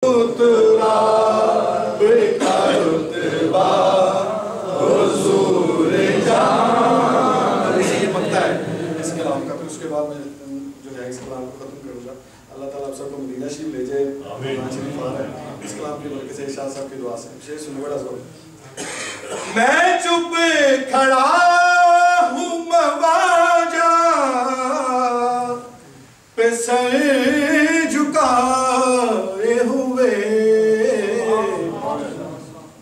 اللہ تعالیٰ آپ سب کو مدینہ شریف لے جائے. قرآن شریف آ رہا ہے, اس کلام کی برکت سے شاہ صاحب کی دعا سے شیر سنو بڑا زور. میں چپ کھڑا ہوں مواجہ پہ سر جھکائے ہوئے,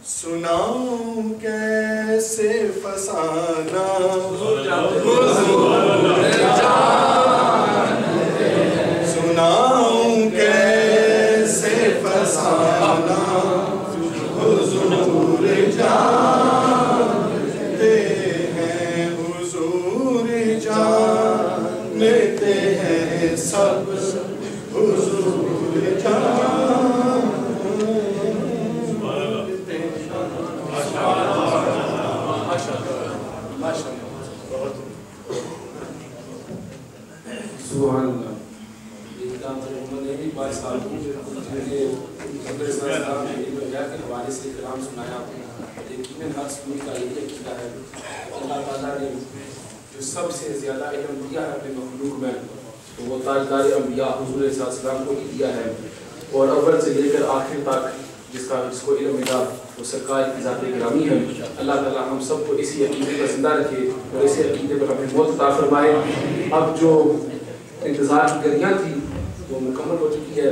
سناؤں کیسے فسانہ حضور سناؤں کیسے فسانہ حضور جانتے ہیں, حضور جانتے ہیں سب, حضور جانتے سبحان اللہ. نے بھی 22 سال کے حوالے سے کلام سنایا. یقیناً ہر سنی کا یہ عقیدہ ہے اللہ تعالیٰ نے جو سب سے زیادہ علم دیا ہے اپنے مخلوق میں, تو وہ تاجدار انبیاء حضور صلی اللہ علیہ وسلم کو ہی دیا ہے, اور اول سے لے کر آخر تک جس کو علم ملا وہ سرکار کی ذات گرامی ہے. اللہ تعالیٰ ہم سب کو اسی عقیدے پر زندہ رکھے اور اسی عقیدے پر ہمیں موت عطا فرمائے. اب جو انتظار کی گھڑیاں تھی وہ مکمل ہو چکی ہے,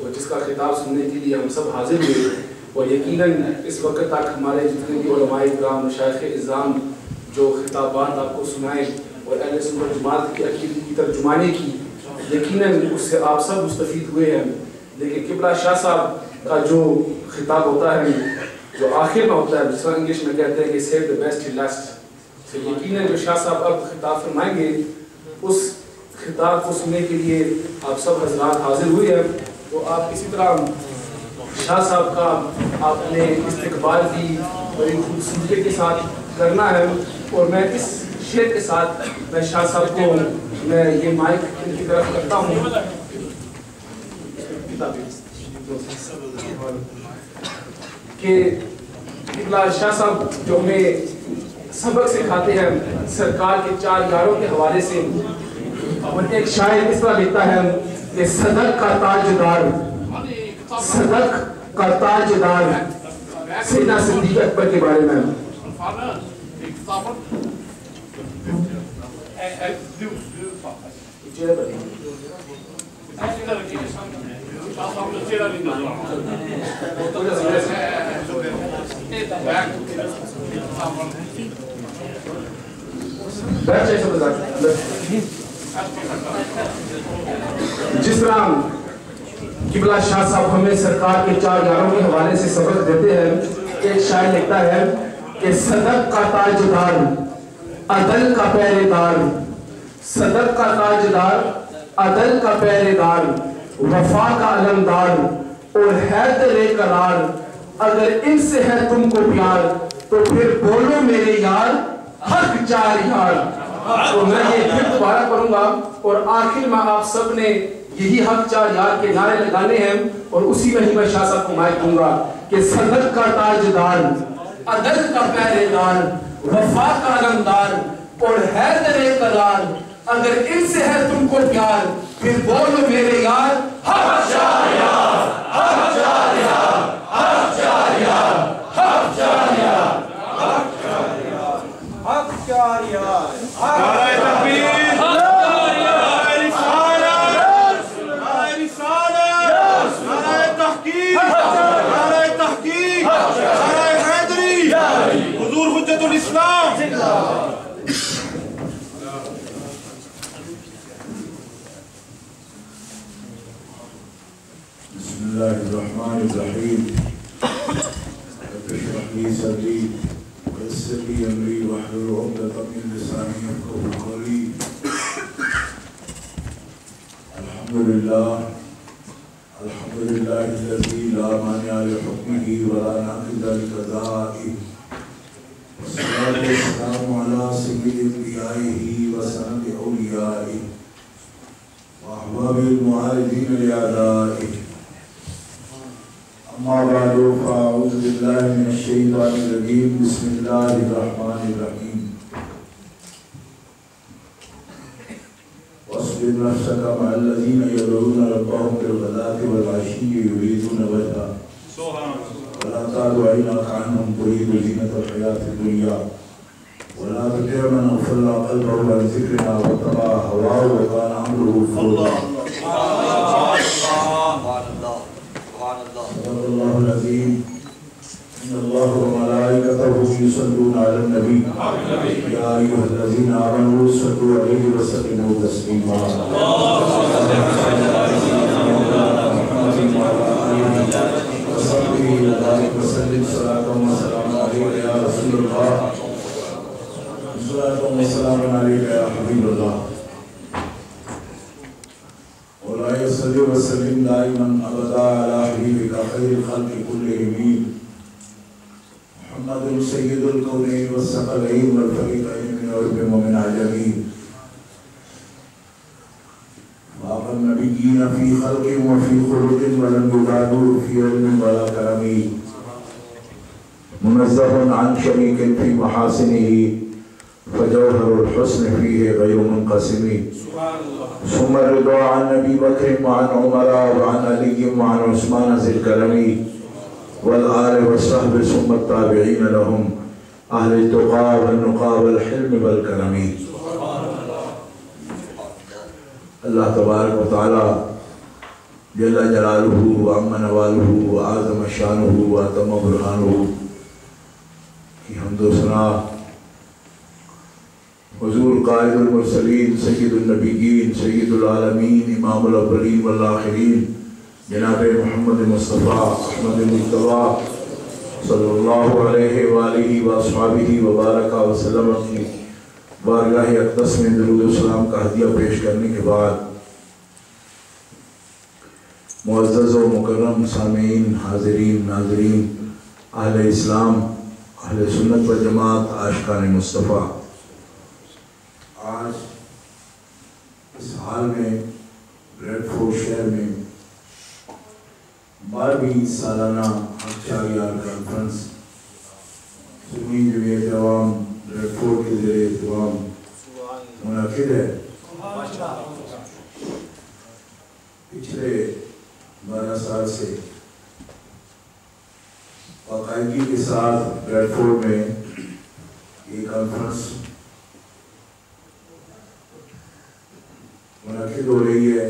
اور جس کا خطاب سننے کے لیے ہم سب حاضر ہوئے, اور یقیناً اس وقت تک ہمارے جتنے بھی علماء کرام مشائخ اعظام جو خطابات آپ کو سنائے اور اہل سنت جماعت کی عقیدے کی ترجمانی کی, یقیناً اس سے آپ سب مستفید ہوئے ہیں. لیکن قبلہ شاہ صاحب کا جو خطاب ہوتا ہے جو آخر میں ہوتا ہے, جس طرح انگلش میں کہتے ہیں کہ سیو دا بیسٹ لاسٹ, تو یقیناً جو شاہ صاحب اب خطاب فرمائیں گے اس خطاب کو سننے کے لیے آپ سب حضرات حاضر ہوئے ہیں. تو آپ اسی طرح شاہ صاحب کا آپ نے استقبال بھی بڑی خوبصورتی کے ساتھ کرنا ہے, اور میں اس شعر کے ساتھ میں شاہ صاحب کو میں یہ مائک ان کی طرف کرتا ہوں کہ شاہ صاحب جو ہمیں سبق سکھاتے ہیں سرکار کے 4 یاروں کے حوالے سے. اور ایک شاعر اس طرح لکھتا ہے کہ صدق کا تاجدار, صدق کا تاجدار سیدنا صدیق اکبر کے بارے میں. جس طرح قبلہ شاہ صاحب ہمیں سرکار کے 4 یاروں کے حوالے سے سبق دیتے ہیں, ایک شاعر لکھتا ہے کہ صدق کا تاجدار عدل کا پہرے دار, صدق کا تاجدار عدل کا پہرے دار, وفا کا علمدار اور حیدر قرار, اگر ان سے ہے تم کو پیار تو پھر بولو میرے یار حق 4 یار. تو میں یہ پھر دوبارہ پڑھوں گا, اور آخر میں آپ سب نے یہی حق 4 یار کے نعرے لگانے ہیں, اور اسی میں ہی میں شاہ صاحب کو مائک دوں گا کہ صدق کا تاجدار عدل کا پہرے دار, وفا کا علمدار اور حیدر قرار, اگر ان سے ہے تم کو پیار پھر بولو میرے یار حق 4 یار, حق 4 یار, حق 4 یار, حق 4 یار, حق 4 یار, حق 4 یار. نعرہ تکبیر, نعرہ رسالت, نعرہ رسالت, نعرہ تحقیق, نعرہ تحقیق, نعرہ حیدری, حضور حجت الاسلام. بسم اللہ الرحمن الرحیم. رب اشرح لي صدری ويسر لي امری واحلل عقدۃ من لسانی یفقهوا قولی. الحمدللہ الذی لا مانع لحکمہ ولا ناقض لقضائہ, والصلاة والسلام علی سید انبیائہ وسند اولیائہ واحباب المعارضین لأعدائہ. أما بعد فأعوذ بالله من الشيطان الرجيم بسم الله الرحمن الرحيم واصبر نفسك مع الذين يدعون ربهم بالغداة والعشي يريدون وجهه ولا تعد عيناك عنهم تريد زينة الحياة الدنيا ولا تطع من أغفلنا قلبه عن ذكرنا واتبع هواه وكان أمره فرطا. صدق الله العظيم. إن الله وملائكته يصلون على النبي يا أيها الذين آمنوا صلوا عليه وسلموا تسليما. وصحبه وسلم صلاة وسلاما عليك يا رسول الله صلاة وسلاما عليك يا حبيب الله. مولاي صل وسلم دائما أبدا على حبيبك خير الخلق كلهم محمد سيد الكونين والثقلين والفريقين من عرب ومن عجم فاق النبيين في خلق وفي خلق ولم يبالوا في علم ولا كرم منزه عن شريك في محاسنه فجوهر الحسن فيه غير منقسم. ثم الرضا عن ابي بكر وعن عمر وعن علي وعن عثمان ذي الكرم والآل والصحب ثم التابعين لهم اهل التقى والنقى والحلم والكرم. اللہ تبارک و تعالی جل جلالہ وعم نوالہ وعظم شانہ واتم برہانہ کی حمد و ثنا حضور قائد المرسلین سید النبیین سید العالمین امام الاولین والآخرین جناب محمد مصطفیٰ احمد مجتبیٰ صلی اللہ علیہ وآلہ واصحابہ وبارک وسلم کی بارگاہ اقدس میں درود و سلام کا ہدیہ پیش کرنے کے بعد معزز و مکرم سامعین حاضرین ناظرین اہل اسلام اہل سنت و جماعت عاشقان مصطفیٰ، آج اس حال میں بریڈ فورڈ شہر میں 12ویں سالانہ حقچاریار کانفرنس سنی جمعیت عوام بریڈ فورڈ کے زیر اہتمام منعقد ہے۔ پچھلے 12 سال سے باقاعدگی کے ساتھ بریڈ فورڈ میں یہ کانفرنس منعقد ہو رہی ہے۔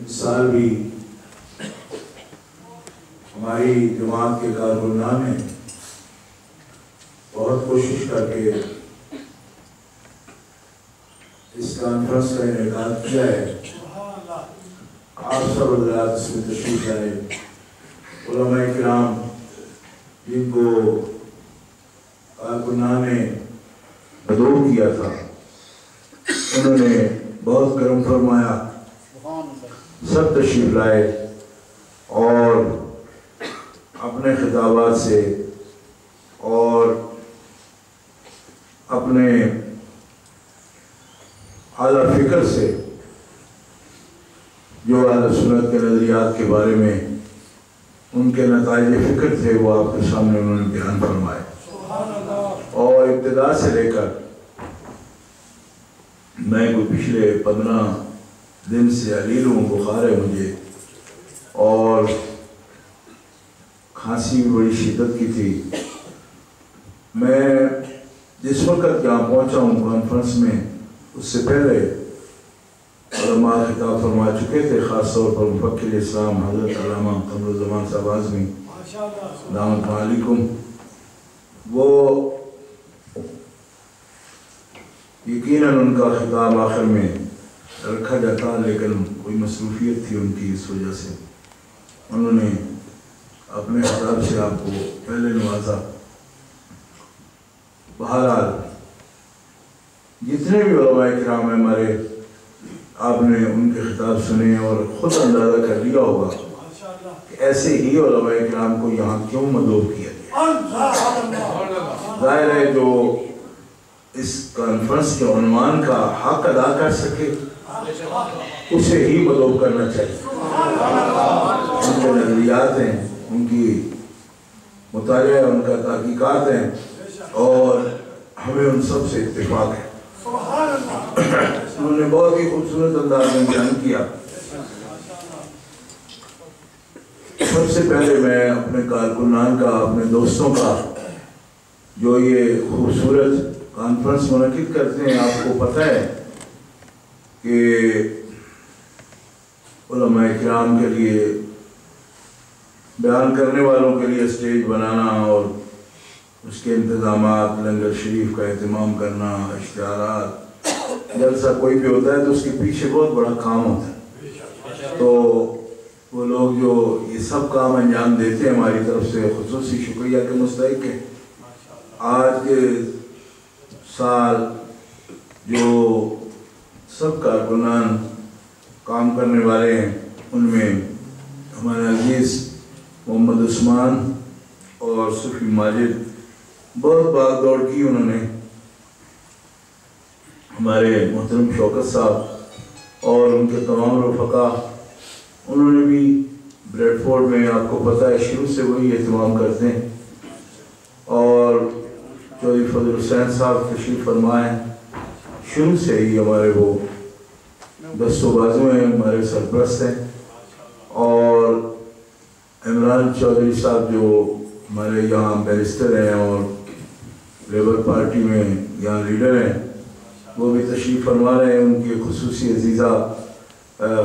اس سال بھی ہماری جماعت کے کارکنان نے بہت کوشش کر کے اس کانفرنس کا انعقاد کیا ہے۔ آپ سب حضرات اس میں تشریف لائے، علماء کرام جن کو کارکنان نے مدعو کیا تھا انہوں نے بہت کرم فرمایا، سب تشریف لائے اور اپنے خطابات سے اور اپنے اعلیٰ فکر سے جو اہل سنت کے نظریات کے بارے میں ان کے نتائج فکر تھے وہ آپ کے سامنے انہوں نے بیان فرمائے، اور ابتدا سے لے کر میں کوئی پچھلے 15 دن سے علیل ہوں، بخار ہے مجھے اور کھانسی بھی بڑی شدت کی تھی۔ میں جس وقت یہاں پہنچا ہوں کانفرنس میں، اس سے پہلے علماء خطاب فرما چکے تھے، خاص طور پر مفکر اسلام حضرت علامہ قمر الزمان صاحب اعظمی دامت علیکم، وہ یقیناً ان کا خطاب آخر میں رکھا جاتا لیکن کوئی مصروفیت تھی ان کی، اس وجہ سے انہوں نے اپنے خطاب سے آپ کو پہلے نوازا۔ بہرحال جتنے بھی علماء کرام ہیں ہمارے، آپ نے ان کے خطاب سنے اور خود اندازہ کر لیا ہوگا کہ ایسے ہی علماء کرام کو یہاں کیوں مدعو کیا گیا۔ ظاہر ہے جو اس کانفرنس کے عنوان کا حق ادا کر سکے اسے ہی مدعو کرنا چاہیے۔ ان کے نظریات ہیں، ان کی مطالعہ، ان کا تحقیقات ہیں، اور ہمیں ان سب سے اتفاق ہے۔ انہوں نے بہت ہی خوبصورت انداز میں بیان کیا۔ سب سے پہلے میں اپنے کارکنان کا، اپنے دوستوں کا، جو یہ خوبصورت کانفرنس منعقد کرتے ہیں، آپ کو پتہ ہے کہ علماء کرام کے لیے، بیان کرنے والوں کے لیے اسٹیج بنانا اور اس کے انتظامات، لنگر شریف کا اہتمام کرنا، اشتہارات، جلسہ کوئی بھی ہوتا ہے تو اس کے پیچھے بہت بڑا کام ہوتا ہے۔ تو وہ لوگ جو یہ سب کام انجام دیتے ہیں ہماری طرف سے خصوصی شکریہ کے مستحق ہیں۔ آج کے سال جو سب کارکنان کام کرنے والے ہیں، ان میں ہمارے عزیز محمد عثمان اور صفی ماجد بہت بھاگ دوڑ کی انہوں نے۔ ہمارے محترم شوکت صاحب اور ان کے تمام رفقا، انہوں نے بھی بریڈ فورڈ میں، آپ کو پتہ ہے شروع سے وہی اہتمام کرتے ہیں، اور چودھری فضل حسین صاحب تشریف فرمائے، شروع سے ہی ہمارے وہ دست و بازو ہیں، ہمارے سرپرست ہیں، اور عمران چودھری صاحب جو ہمارے یہاں بیرسٹر ہیں اور لیبر پارٹی میں یہاں لیڈر ہیں، وہ بھی تشریف فرما رہے ہیں۔ ان کی خصوصی عزیزہ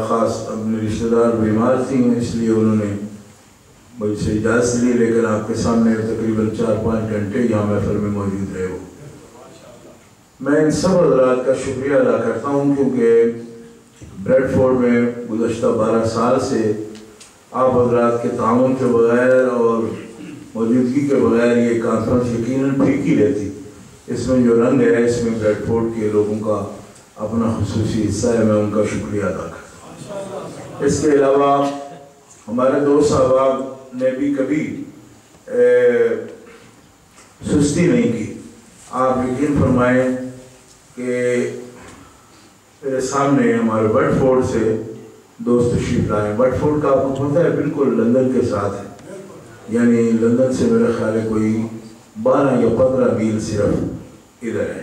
خاص اپنے رشتہ دار بیمار تھیں، اس لیے انہوں نے مجھ سے اجازت لی، لیکن آپ کے سامنے تقریباً 4-5 گھنٹے یہاں محفل میں موجود رہے ہو۔ میں ان سب حضرات کا شکریہ ادا کرتا ہوں، کیونکہ بریڈ فورڈ میں گزشتہ 12 سال سے آپ حضرات کے تعاون کے بغیر اور موجودگی کے بغیر یہ کانفرنس یقیناً پھیکی رہتی۔ اس میں جو رنگ ہے، اس میں بریڈ فورڈ کے لوگوں کا اپنا خصوصی حصہ ہے، میں ان کا شکریہ ادا کرتا ہوں۔ اس کے علاوہ ہمارے دوست احباب نے بھی کبھی سستی نہیں کی۔ آپ یقین فرمائیں کہ میرے سامنے ہمارے بٹ فورڈ سے دوست تشریف لائے۔ بٹ فورڈ کا آپ کو پتہ ہے بالکل لندن کے ساتھ ہے، یعنی لندن سے میرے خیال ہے کوئی 12 یا 15 میل صرف ادھر ہے،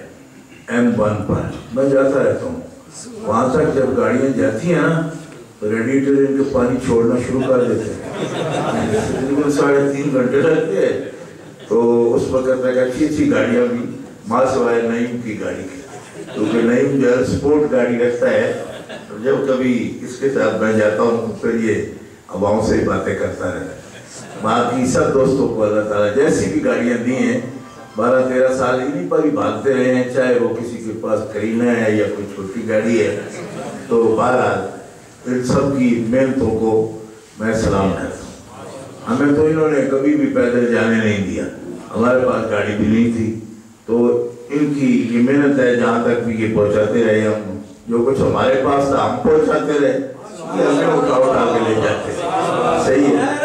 M1 پر میں جاتا رہتا ہوں۔ وہاں تک جب گاڑیاں جاتی ہیں نا تو ریڈیٹر ان کے پانی چھوڑنا شروع کر دیتے ہیں، تقریباً 3.5 گھنٹے لگتے ہیں۔ تو اس وقت تک اچھی گاڑیاں بھی ماں سوائے نعیم کی گاڑی کی، کیونکہ نعیم جو ہے سپورٹ گاڑی رکھتا ہے، جب کبھی اس کے ساتھ میں جاتا ہوں تو پھر یہ عواؤں سے باتیں کرتا رہتا ہے۔ باقی سب دوستوں کو اللہ تعالیٰ جیسی بھی گاڑیاں دی ہیں، 12-13 سال انہیں پر ہی بھاگتے رہے ہیں، چاہے وہ کسی کے پاس کرینا ہے یا کوئی چھوٹی گاڑی ہے۔ تو بہرحال ان سب کی محنتوں کو میں سلام کرتا ہوں۔ ہمیں تو انہوں نے کبھی بھی پیدل جانے نہیں دیا، ہمارے پاس گاڑی بھی نہیں تھی، تو ان کی یہ محنت ہے، جہاں تک بھی یہ پہنچاتے رہے، ہم جو کچھ ہمارے پاس تھا ہم پہنچاتے رہے، یہ ہمیں اٹھا کے لے جاتے۔ صحیح ہے۔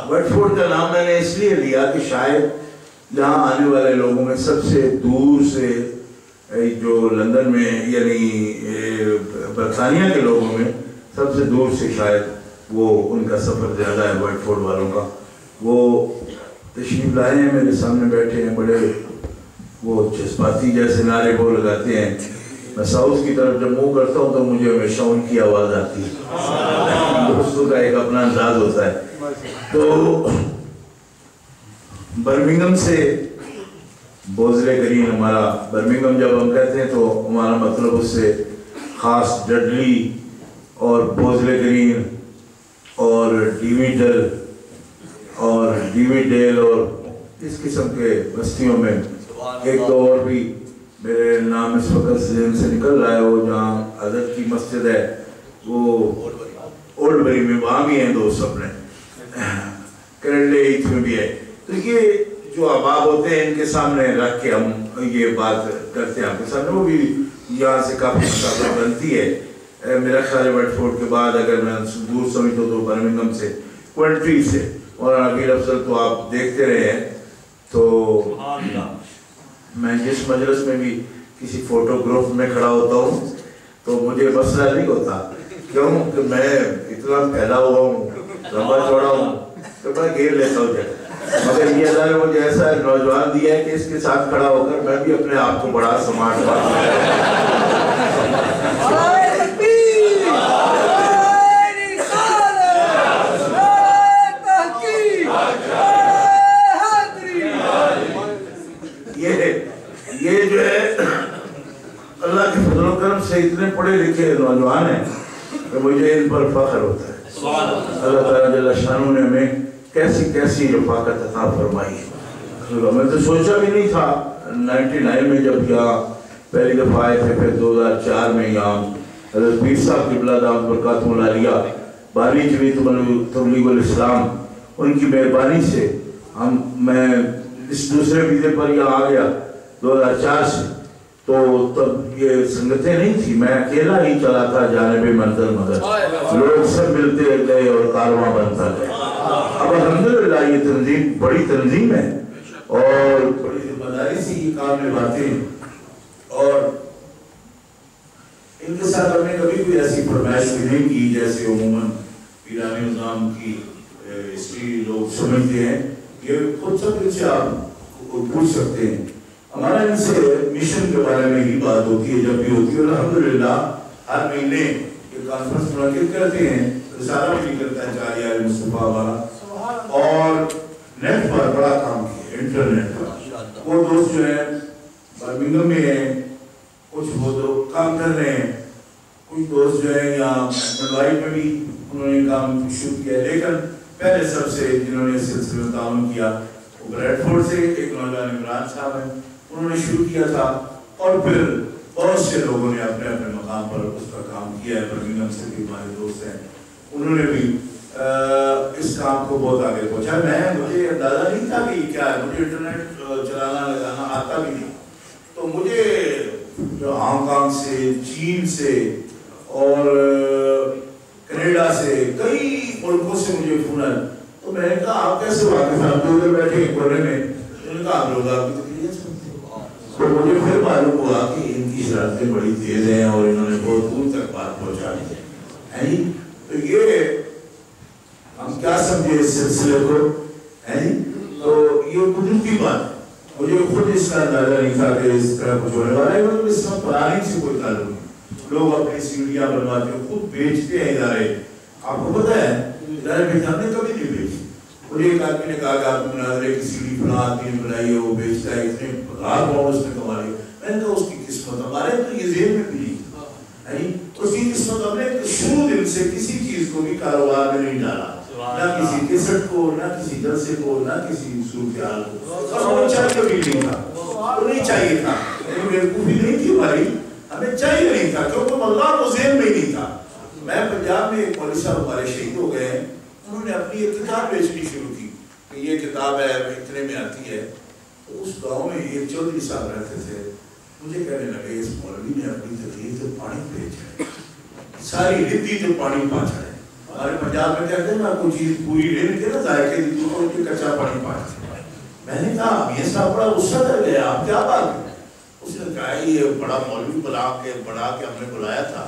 بٹ فورڈ کا نام میں نے اس لیے لیا کہ شاید یہاں آنے والے لوگوں میں سب سے دور سے، جو لندن میں یعنی برطانیہ کے لوگوں میں سب سے دور سے شاید وہ ان کا سفر زیادہ ہے بٹ فورڈ والوں کا۔ وہ تشریف لائے ہیں، میرے سامنے بیٹھے ہیں، بڑے وہ جذباتی جیسے نعرے وہ لگاتے ہیں۔ میں ساؤتھ کی طرف جب منہ کرتا ہوں تو مجھے ہمیشہ ان کی آواز آتی ہے، دوستوں کا ایک اپنا انداز ہوتا ہے۔ تو برمنگھم سے بوزلے گرین، ہمارا برمنگھم جب ہم کہتے ہیں تو ہمارا مطلب اس سے خاص ڈڈلی اور بوزلے گرین اور ڈیویڈل اور ڈیویڈیل اور اس قسم کے بستیوں میں ایک دو اور بھی میرے نام اس وقت ذہن سے نکل رہا ہے۔ وہ جہاں حضرت کی مسجد ہے وہ اولڈ بری میں، وہاں بھی ہیں دوست اپنے، کرنڈے ایتھ میں بھی ہے۔ تو یہ جو احباب ہوتے ہیں ان کے سامنے رکھ کے ہم یہ بات کرتے ہیں آپ کے سامنے، وہ بھی یہاں سے کافی مسافت بنتی ہے۔ میرا خیال ہے بٹ فورڈ کے بعد اگر میں دور سمجھتا تو برمنگھم سے، کوئنٹری سے مولانا نبیل افضل کو آپ دیکھتے رہے ہیں، تو میں جس مجلس میں بھی کسی فوٹو گروپ میں کھڑا ہوتا ہوں تو مجھے مسئلہ نہیں ہوتا، کیوں کہ میں اتنا پھیلا ہوا ہوں، لمبا چوڑا ہوں، تو میں گھیر لیتا ہوں جگہ۔ مگر یہ اللہ نے مجھے ایسا نوجوان دیا ہے کہ اس کے ساتھ کھڑا ہو کر میں بھی اپنے آپ کو بڑا سماج یہ جو ہے اللہ کے فضل و کرم سے اتنے پڑھے لکھے نوجوان ہیں کہ مجھے ان پر فخر ہوتا ہے۔ اللہ تعالیٰ جل شانہ نے ہمیں کیسی کیسی رفاقت عطا فرمائی ہے۔ میں تو سوچا بھی نہیں تھا 99 میں جب یہاں پہلی دفعہ آئے تھے، پھر 2004 میں یہاں حضرت پیر صاحب قبلہ دامت برکاتہ العالیہ بانی جمعیت تبلیغ الاسلام ان کی مہربانی سے میں اس دوسرے ویزے پر یہاں آ گیا 2004 سے، تو تب یہ سنگتیں نہیں تھی، میں اکیلا ہی چلا تھا جانب منزل، مگر لوگ سب ملتے گئے اور کارواں بنتا گیا۔ اب الحمدللہ یہ تنظیم بڑی تنظیم ہے اور بڑی ذمہ داری سے یہ کام نبھاتے ہیں، اور ان کے ساتھ ہم نے کبھی کوئی ایسی فرمائش بھی نہیں کی جیسے عموماً پیرانی نظام کی ہسٹری لوگ سمجھتے ہیں۔ یہ خود سب ان سے آپ پوچھ سکتے ہیں، ہمارا ان سے مشن کے بارے میں ہی بات ہوتی ہے جب بھی ہوتی ہے، اور الحمدللہ ہر مہینے یہ کانفرنس منعقد کرتے ہیں، رسالہ بھی کرتا ہے جاریہ مصطفیٰ والا، اور نیٹ پر بڑا کام کیا، انٹرنیٹ پر۔ وہ دوست جو ہیں برمنگھم میں ہیں، کچھ وہ تو کام کر رہے ہیں، کچھ دوست جو ہیں یہاں ملوائی میں بھی انہوں نے کام شروع کیا، لیکن پہلے سب سے جنہوں نے سلسلے میں تعاون کیا وہ بریڈ فورڈ سے ایک نوجوان عمران صاحب ہیں، انہوں نے شروع کیا تھا، اور پھر بہت سے لوگوں نے اپنے اپنے مقام پر اس کا کام کیا ہے۔ برمنگھم سے بھی ہمارے دوست ہیں، انہوں نے بھی اس کام کو بہت آگے پہنچا۔ مجھے اندازہ نہیں تھا کہ کیا ہے، مجھے انٹرنیٹ چلانا لگانا آتا بھی نہیں، تو مجھے ہانگ کانگ سے، چین سے اور کینیڈا سے کئی ملکوں سے مجھے فون آیا، تو میں نے کہا آپ کیسے واقف ہیں، آپ تو ادھر بیٹھے ہیں کونے میں، انہوں نے کہا آپ لوگ آپ کی تقریر سنتے ہیں۔ تو مجھے پھر معلوم ہوا کہ ان کی شرارتیں بڑی تیز ہیں اور انہوں نے بہت دور تک بات پہنچا دی ہے۔ تو یہ ہم کیا سمجھے اس سلسلے کو ہے، تو یہ قدرتی بات، مجھے خود اس کا اندازہ نہیں تھا کہ اس طرح کچھ ہونے والا ہے، مطلب اس میں پرانی سے کوئی تعلق نہیں۔ لوگ اپنی سیڑھیاں بنواتے ہیں، خود بیچتے ہیں ادارے، آپ کو پتہ ہے ادارے بیچتے، ہم نے کبھی نہیں بیچی۔ مجھے ایک آدمی نے کہا کہ آپ مناظرے کی سیڑھی فلاں آدمی نے بنائی ہے، وہ بیچتا ہے، اتنے ہزار پاؤنڈ اس نے کما لیے۔ میں نے کہا اس کی قسمت، ہمارے تو یہ ذہن میں بھی نہیں تھا، اس کی قسمت ہم نے شروع دن سے کسی چیز کو بھی کاروبار میں نہیں ڈالا، نہ کسی کیسٹ کو، نہ کسی جلسے کو، نہ کسی صورتحال کو، اور وہ چاہیے بھی نہیں تھا، وہ نہیں چاہیے تھا، بیوقوفی نہیں تھی ہماری، ہمیں چاہیے نہیں تھا، کیونکہ اللہ کو ذہن میں ہی نہیں تھا۔ میں پنجاب میں ایک مولوی صاحب ہمارے شہید ہو گئے ہیں، انہوں نے اپنی ایک کتاب بیچنی شروع کی کہ یہ کتاب ہے اتنے میں آتی ہے، تو اس گاؤں میں ایک چودھری صاحب رہتے تھے، مجھے کہنے لگے اس مولوی نے اپنی تقریر سے پانی بیچا ہے، ساری ردی سے پانی پانچا ہے۔ ہمارے پنجاب میں کہتے ہیں نا کوئی چیز پوری لے کے نا ذائقے دی تو کچا پانی پانچا۔ میں نے کہا یہ صاحب بڑا غصہ کر گیا، آپ کیا بات ہے؟ اس نے کہا یہ بڑا مولوی بڑھا کے ہم نے بلایا تھا،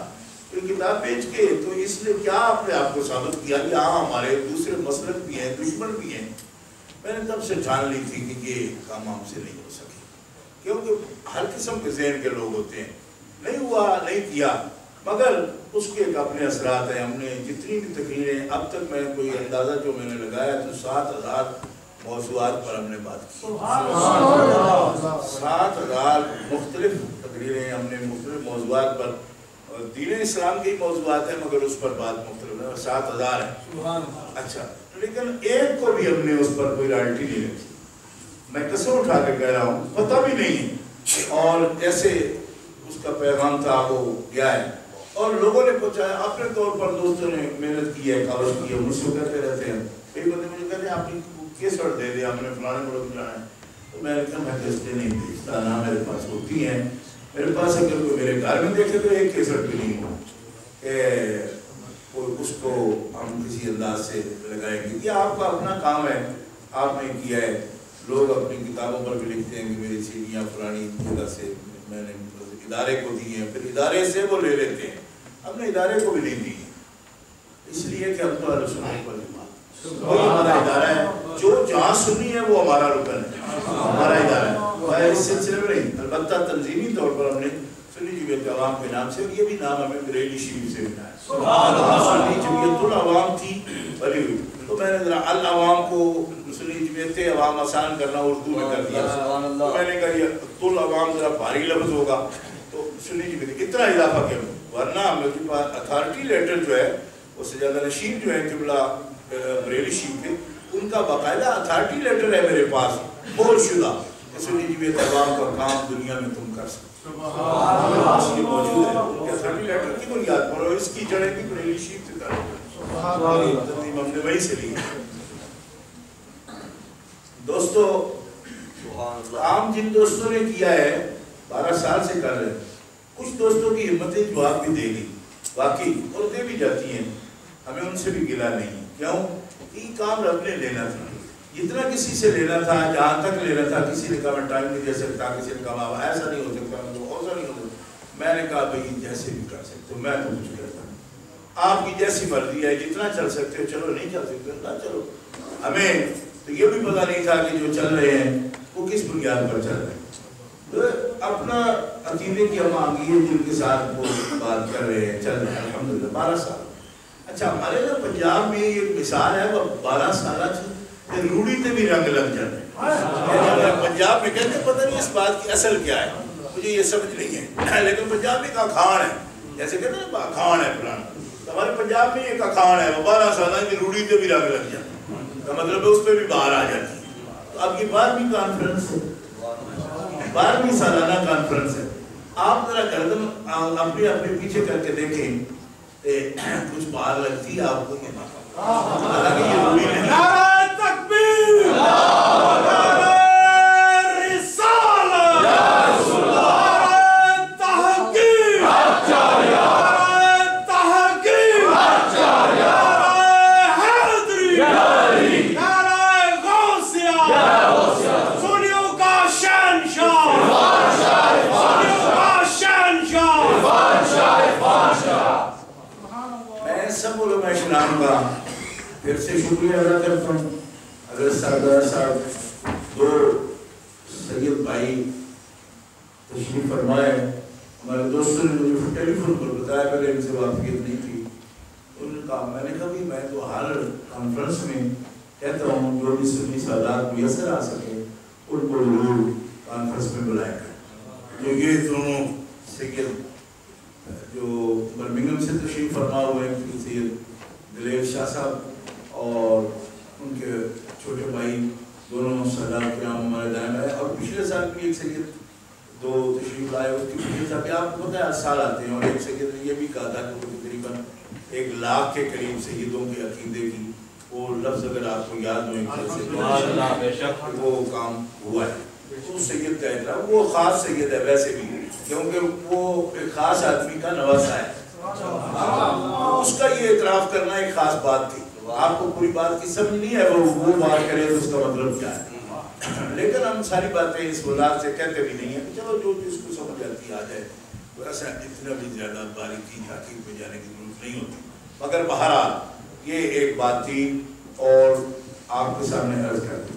یہ کتاب بیچ کے، تو اس نے کیا اپنے آپ کو ثابت کیا کہ ہاں ہمارے دوسرے مسلک بھی ہیں، دشمن بھی ہیں۔ میں نے تب سے جان لی تھی کہ یہ کام ہم سے نہیں ہو سکے، کیونکہ ہر قسم کے ذہن کے لوگ ہوتے ہیں، نہیں ہوا نہیں کیا، مگر اس کے ایک اپنے اثرات ہیں۔ ہم نے جتنی بھی تقریریں اب تک میں کوئی اندازہ جو میں نے لگایا تو 7000 موضوعات پر ہم نے بات کی، 7000 مختلف تقریریں ہم نے مختلف موضوعات پر، دین اسلام کے موضوعات ہیں مگر اس پر بات مختلف ہے، 7000 ہے۔ اچھا، لیکن ایک کو بھی ہم نے اس پر کوئی رائلٹی نہیں رکھی، میں قسم اٹھا کے کہہ رہا ہوں، پتہ بھی نہیں ہے، اور جیسے اس کا پیغام تھا وہ گیا ہے اور لوگوں نے پہنچایا اپنے طور پر۔ دوستوں نے محنت کی ہے، کاوش کی ہے، مجھ سے کہتے رہتے ہیں، ایک بندے مجھے کہتے ہیں آپ نے کیسٹ دے دیا، ہم نے فلانے ملک جانا ہے، تو میں نے کہا میں کیسٹیں نہیں بھیجتا، نہ میرے پاس ہوتی ہیں، میرے پاس اگر کوئی میرے گھر میں دیکھے تو ایک کیسٹ بھی نہیں ہو کہ اس کو ہم کسی انداز سے لگائیں گے. یہ آپ کا اپنا کام ہے, آپ نے کیا ہے. لوگ اپنی کتابوں پر بھی لکھتے ہیں کہ میری سیڑھیاں فلانی جگہ سے میں نے ادارے کو دی ہیں, پھر ادارے سے وہ لے لیتے ہیں. ہم نے ادارے کو بھی نہیں دی, اس لیے کہ ہم تو اہل سنت والجماعت وہی ہمارا ادارہ ہے. جو جہاں سنی ہے وہ ہمارا رکن ہے, ہمارا ادارہ ہے. اس سلسلے میں نہیں, البتہ تنظیمی طور پر ہم نے سنی جمعیت عوام کے نام سے, اور یہ بھی نام ہمیں بریلی شریف سے ملا ہے. سنی جمعیت العوام تھی بھری ہوئی, تو میں نے ذرا العوام کو سنی جمعیت عوام آسان کرنا اردو میں کر دیا. تو میں نے کہا یہ العوام ذرا بھاری لفظ ہوگا, تو سنی جمعیت اتنا اضافہ کیا, ورنہ ہمارے پاس اتھارٹی لیٹر جو ہے وہ سجادہ نشین جو ہے قبلہ بریلی شریف کے, ان کا باقاعدہ اتھارٹی لیٹر ہے میرے پاس بول شدہ کہ سنی جمعیت عوام کا کام دنیا میں تم کر سکتے موجود ہے. ان کے اتھارٹی لیٹر کی بنیاد پر, اور اس کی جڑیں بھی بریلی شریف سے تنظیم ہم نے وہیں سے لی. دوستو کام جن دوستوں نے کیا ہے 12 سال سے کر رہے ہیں, کچھ دوستوں کی ہمتیں جواب بھی دے گی واقعی, اور دے بھی جاتی ہیں, ہمیں ان سے بھی گلا نہیں. کیوں؟ یہ کام رب نے لینا تھا, جتنا کسی سے لینا تھا, جہاں تک لینا تھا. کسی نے کہا میں ٹائم نہیں دے سکتا, کسی نے کہا ایسا نہیں ہو سکتا, ایسا نہیں ہو سکتا. میں نے کہا بھائی جیسے بھی کر سکتے ہو, میں تو کچھ کرتا ہوں, آپ کی جیسی مرضی ہے, جتنا چل سکتے ہو چلو, نہیں چل سکتے نہ چلو. ہمیں تو یہ بھی پتہ نہیں تھا کہ جو چل رہے ہیں وہ کس بنیاد پر چل رہے ہیں. تو اپنا عقیدے کی ہم آنگیے جن کے ساتھ وہ بات کر رہے ہیں, چل رہے ہیں الحمدللہ 12 سال. اچھا ہمارے نا پنجاب میں یہ مثال ہے, وہ 12 سالہ روڑی تے بھی رنگ لگ جاتے ہیں. پنجاب میں کہتے ہیں پتہ نہیں اس بات کی اصل کیا ہے, مجھے یہ سمجھ نہیں ہے, لیکن پنجاب میں ایک اخان ہے, جیسے کہتے ہیں نا اخان ہے پرانا, ہمارے پنجاب میں ایک اخان ہے, وہ 12 سالہ کی روڑی تے بھی رنگ لگ جاتے ہیں, کا مطلب ہے اس پہ بھی باہر آ جاتی ہے. تو اب یہ 12ویں کانفرنس ہے, 12ویں سالانہ کانفرنس ہے. آپ ذرا گردن اپنے اپنے پیچھے کر کے دیکھیں, کچھ باہر لگتی ہے آپ کو, حالانکہ یہ روڑی نہیں. نعرہ تکبیر, نعرہ رسالت, نعرہ تحقیق, نعرہ تحقیق, نعرہ حیدری, نعرہ غوثیہ, سنیوں کا شہنشاہ, سنیوں کا شہنشاہ. میں سب علماء اسلام کا پھر سے شکریہ ادا کرتا ہوں. حضرت سردار صاحب 2 سید بھائی تشریف فرمائے, ہمارے دوستوں نے مجھے ٹیلی فون پر بتایا, پہلے ان سے واقفیت نہیں تھی. انہوں نے کہا, میں نے کہا بھی میں تو ہر کانفرنس میں کہتا ہوں جو بھی سنی سادات میسر آ سکے ان کو ضرور کانفرنس میں بلائے کریں. جو یہ دونوں سید جو برمنگھم سے تشریف فرما ہوئے ہیں, سید دلیر شاہ صاحب اور ان کے چھوٹے بھائی دونوں سردار کرام ہمارے دائم آئے, اور پچھلے سال بھی ایک سید 2 تشریف لائے. اس کی وجہ تھا کہ آپ کو پتہ ہے 8 سال آتے ہیں, اور ایک سید نے یہ بھی کہا تھا کہ وہ تقریباً 1 لاکھ کے قریب سیدوں کے عقیدے کی وہ لفظ اگر آپ کو یاد ہو وہ کام ہوا ہے. اس سید کا اعتراف, وہ خاص سید ہے ویسے بھی, کیونکہ وہ ایک خاص آدمی کا نواسہ ہے, اس کا یہ اعتراف کرنا ایک خاص بات تھی. آپ کو پوری بات کی سمجھ نہیں ہے, وہ بات کرے تو اس کا مطلب کیا ہے, لیکن ہم ساری باتیں اس وضاحت سے کہتے بھی نہیں ہیں کہ چلو جو جس کو سمجھ آتی آ جائے, ویسا اتنا بھی زیادہ باریکی تحقیق میں جانے کی ضرورت نہیں ہوتی. مگر بہرحال یہ ایک بات تھی اور آپ کے سامنے عرض کر دوں.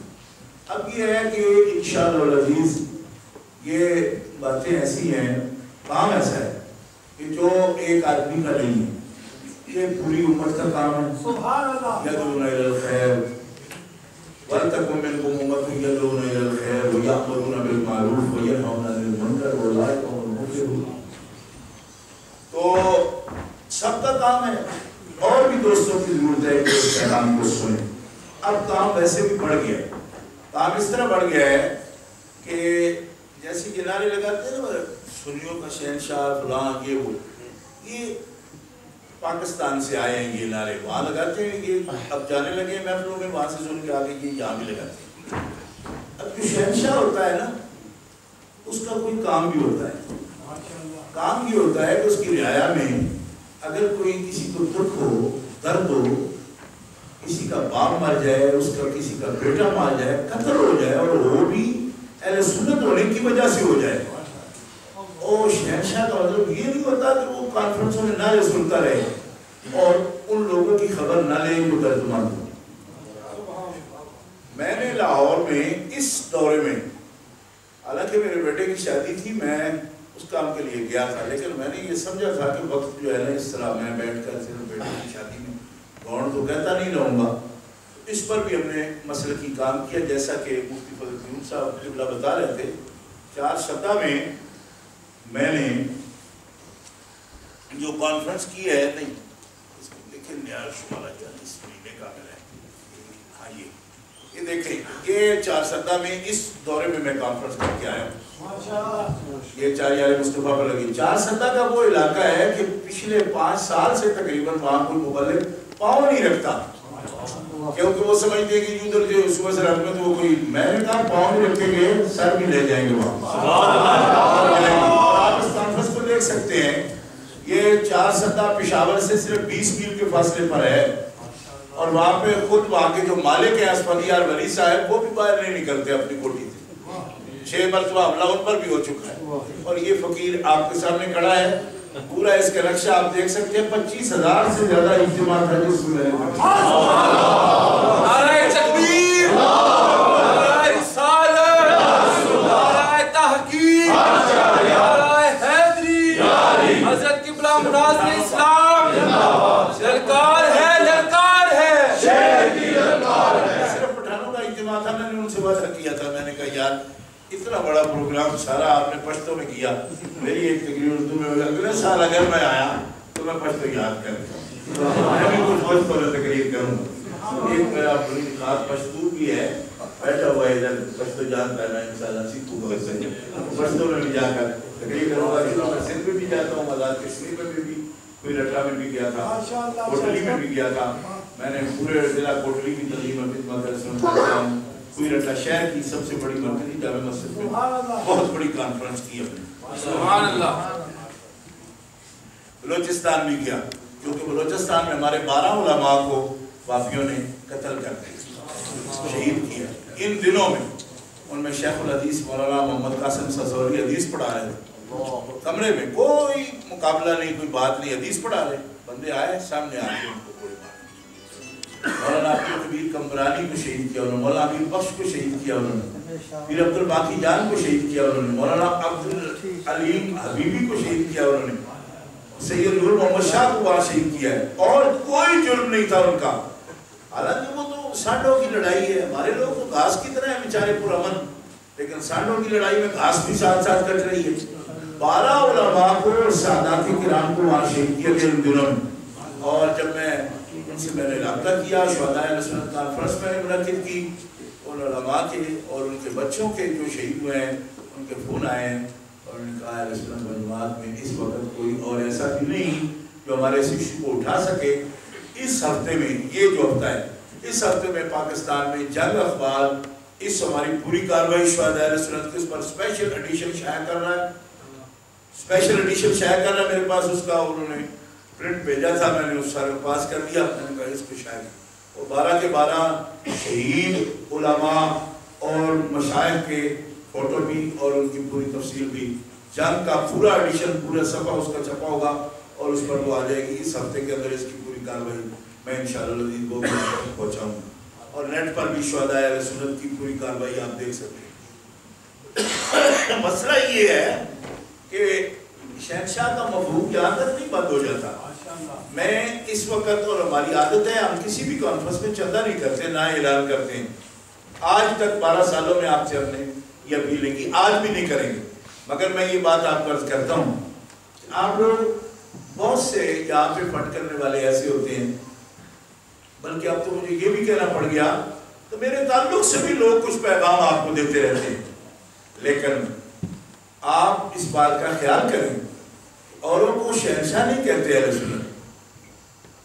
اب یہ ہے کہ انشاءاللہ العزیز یہ باتیں ایسی ہیں, کام ایسا ہے کہ جو ایک آدمی کا نہیں ہے, یہ پوری امت کا کام ہے. سبحان اللہ. یدعون الی الخیر وَلْتَكُن مِّنْكُمْ أُمَّةٌ يَدْعُونَ إِلَى الْخَيْرِ وَيَأْمُرُونَ بِالْمَعْرُوفِ وَيَنْهَوْنَ عَنِ الْمُنكَرِ وَأُولَٰئِكَ هُمُ الْمُفْلِحُونَ. تو سب کا کام ہے, اور بھی دوستوں کی ضرورت ہے کہ اس کلام کو سنیں. اب کام ویسے بھی بڑھ گیا, کام اس طرح بڑھ گیا ہے کہ جیسے یہ نعرے لگاتے ہیں نا سنیوں کا شہنشاہ فلاں, یہ پاکستان سے آئے ہیں, یہ نعرے وہاں لگاتے ہیں, یہ اب جانے لگے ہیں محفلوں میں, وہاں سے سن کے آگے یہ یہاں بھی لگاتے ہیں. اب جو شہنشاہ ہوتا ہے نا اس کا کوئی کام بھی ہوتا ہے, کام یہ ہوتا ہے کہ اس کی رعایا میں اگر کوئی کسی کو دکھ ہو، درد ہو، کسی کا باپ مر جائے، اس کا کسی کا بیٹا مر جائے، قتل ہو جائے، اور وہ بھی اہل سنت ہونے کی وجہ سے ہو جائے، اور شہنشاہ کا مطلب یہ نہیں ہوتا کہ وہ کانفرنسوں میں نعرے سنتا رہے اور ان لوگوں کی خبر نہ لے جو درد مند ہو۔ میں نے لاہور میں اس دورے میں، حالانکہ میرے بیٹے کی شادی تھی، میں اس کام کے لیے گیا تھا، لیکن میں نے یہ سمجھا تھا کہ وقت جو ہے نا اس طرح میں بیٹھ کر صرف بیٹے کی شادی میں گون تو کہتا نہیں رہوں گا، اس پر بھی ہم نے مسلکی کام کیا، جیسا کہ مفتی فضل الدین صاحب قبلہ بتا رہے تھے۔ 4 سطح میں میں نے جو کانفرنس کی ہے، نہیں اس کو دیکھیں، نیا شمالہ 40 مہینے کا ہے، ہاں یہ دیکھیں، یہ 4 سطح میں اس دورے میں میں کانفرنس کر کے آیا ہوں، یہ 4 یار مصطفیٰ پر لگی۔ 4 سطح کا وہ علاقہ ہے کہ پچھلے 5 سال سے تقریباً وہاں کوئی مبلغ پاؤں نہیں رکھتا، کیونکہ وہ سمجھتے ہیں کہ ادھر جو صبح سے رات میں تو وہ کوئی، میں نے کہا پاؤں نہیں رکھیں گے سر بھی لے جائیں گے وہاں۔ آپ اس کانفرنس کو دیکھ سکتے ہیں، یہ 4 سطح پشاور سے صرف 20 میل کے فاصلے پر ہے، اور وہاں پہ خود وہاں کے جو مالک ہیں اسفندیار ولی صاحب، وہ بھی باہر نہیں نکلتے اپنی کوٹھی سے، 6 مرتبہ حملہ ان پر بھی ہو چکا ہے، اور یہ فقیر آپ کے سامنے کھڑا ہے، پورا اس کا نقشہ آپ دیکھ سکتے ہیں، 25,000 سے زیادہ اجتماع تھا جس میں نعرہ تکبیر، نعرہ رسالت، نعرہ تحقیق، نعرہ حیدری، حضرت قبلہ مناظر اسلام، للکار ہے، للکار ہے، صرف پٹھانوں کا اجتماع تھا، میں نے ان سے وعدہ کیا تھا، میں نے کہا یار اتنا بڑا پروگرام سارا آپ نے پشتوں میں کیا، میری ایک تقریر اردو میں ہوگا، اگلے سال اگر میں آیا تو میں پشتو یاد کرتا ہوں، میں بھی کچھ پشتوں میں تقریر کروں گا۔ ایک میرا بڑی خاص پشتو بھی ہے، بیٹھا ہوا ہے ادھر، پشتو جانتا ہے، میں انشاءاللہ سیکھوں گا اس سے، پشتوں میں بھی جا کر تقریر کروں گا، میں سندھ میں بھی جاتا ہوں، آزاد کشمیر میں بھی، کوئی رٹا میں بھی گیا تھا، کوٹلی میں بھی گیا تھا، میں نے پورے ضلع کوٹلی کی تعلیم خدمت کرتا ہوں، کوئی رٹا شہر کی سب سے بڑی مرکزی جامع مسجد میں بہت بڑی کانفرنس کی ہم نے، سبحان اللہ۔ بلوچستان بھی کیا، کیونکہ بلوچستان میں ہمارے 12 علماء کو وافیوں نے قتل کر دیا، شہید کیا ان دنوں میں۔ ان میں شیخ الحدیث مولانا محمد قاسم سسوری حدیث پڑھا رہے تھے کمرے میں، کوئی مقابلہ نہیں، کوئی بات نہیں، حدیث پڑھا رہے، بندے آئے سامنے آ کے ان کو کوئی بات نہیں۔ مولانا عبدالکبیر کمبرانی کو شہید کیا انہوں نے، مولانا امیر بخش کو شہید کیا انہوں نے، پھر عبدالباقی جان کو شہید کیا انہوں نے، مولانا عبدالعلیم حبیبی کو شہید کیا انہوں نے، سید نور محمد شاہ کو وہاں شہید کیا ہے، اور کوئی جرم نہیں تھا ان کا۔ حالانکہ وہ تو سانڈوں کی لڑائی ہے، ہمارے لوگ تو گھاس کی طرح ہیں بیچارے پرامن، لیکن سانڈوں کی لڑائی میں گھاس بھی ساتھ ساتھ کٹ رہی ہے۔ 12 علماء کو سادات کرام کو وہاں شہید کیا گیا ان دنوں میں، اور جب میں ان سے میں نے رابطہ کیا، شہداء اہل سنت کانفرنس میں نے منعقد کی، ان علماء کے اور ان کے بچوں کے جو شہید ہوئے ہیں ان کے فون آئے ہیں، اور انہوں نے کہا اہل سنت والجماعت میں اس وقت کوئی اور ایسا بھی نہیں جو ہمارے اس ایشو کو اٹھا سکے۔ اس ہفتے میں، یہ جو ہفتہ ہے، اس ہفتے میں پاکستان میں جنگ اخبار اس ہماری پوری کارروائی شہداء اہل سنت کے اس پر اسپیشل ایڈیشن شائع کر رہا ہے، اسپیشل ایڈیشن شائع کر رہا ہے میرے پاس اس کا، انہوں نے پرنٹ بھیجا تھا، میں نے اس سارے پاس کر دیا، میں نے کہا اس کو شائع کر، اور 12 کے 12 شہید علماء اور مشائخ کے فوٹو بھی اور ان کی پوری تفصیل بھی، جنگ کا پورا ایڈیشن، پورا صفحہ اس کا چھپا ہوگا اور اس پر وہ آ جائے گی اس ہفتے کے اندر۔ اس کی پوری کارروائی میں انشاءاللہ العزیز وہ پہنچاؤں گا، اور نیٹ پر بھی شہداء اہل سنت کی پوری کارروائی آپ دیکھ سکتے ہیں۔ مسئلہ یہ ہے کہ شہنشاہ کا مفہوم یہاں تک نہیں بند ہو جاتا۔ میں اس وقت، اور ہماری عادت ہے، ہم کسی بھی کانفرنس میں چندہ نہیں کرتے، نہ اعلان کرتے ہیں، آج تک 12 سالوں میں آپ سے ہم نے یہ اپیلیں کی، آج بھی نہیں کریں گے، مگر میں یہ بات آپ کو عرض کرتا ہوں، آپ لوگ بہت سے یہاں پہ پھٹ کرنے والے ایسے ہوتے ہیں، بلکہ اب تو مجھے یہ بھی کہنا پڑ گیا، تو میرے تعلق سے بھی لوگ کچھ پیغام آپ کو دیتے رہتے ہیں، لیکن آپ اس بات کا خیال کریں، اوروں کو شہنشاہ نہیں کہتے اہل سنت۔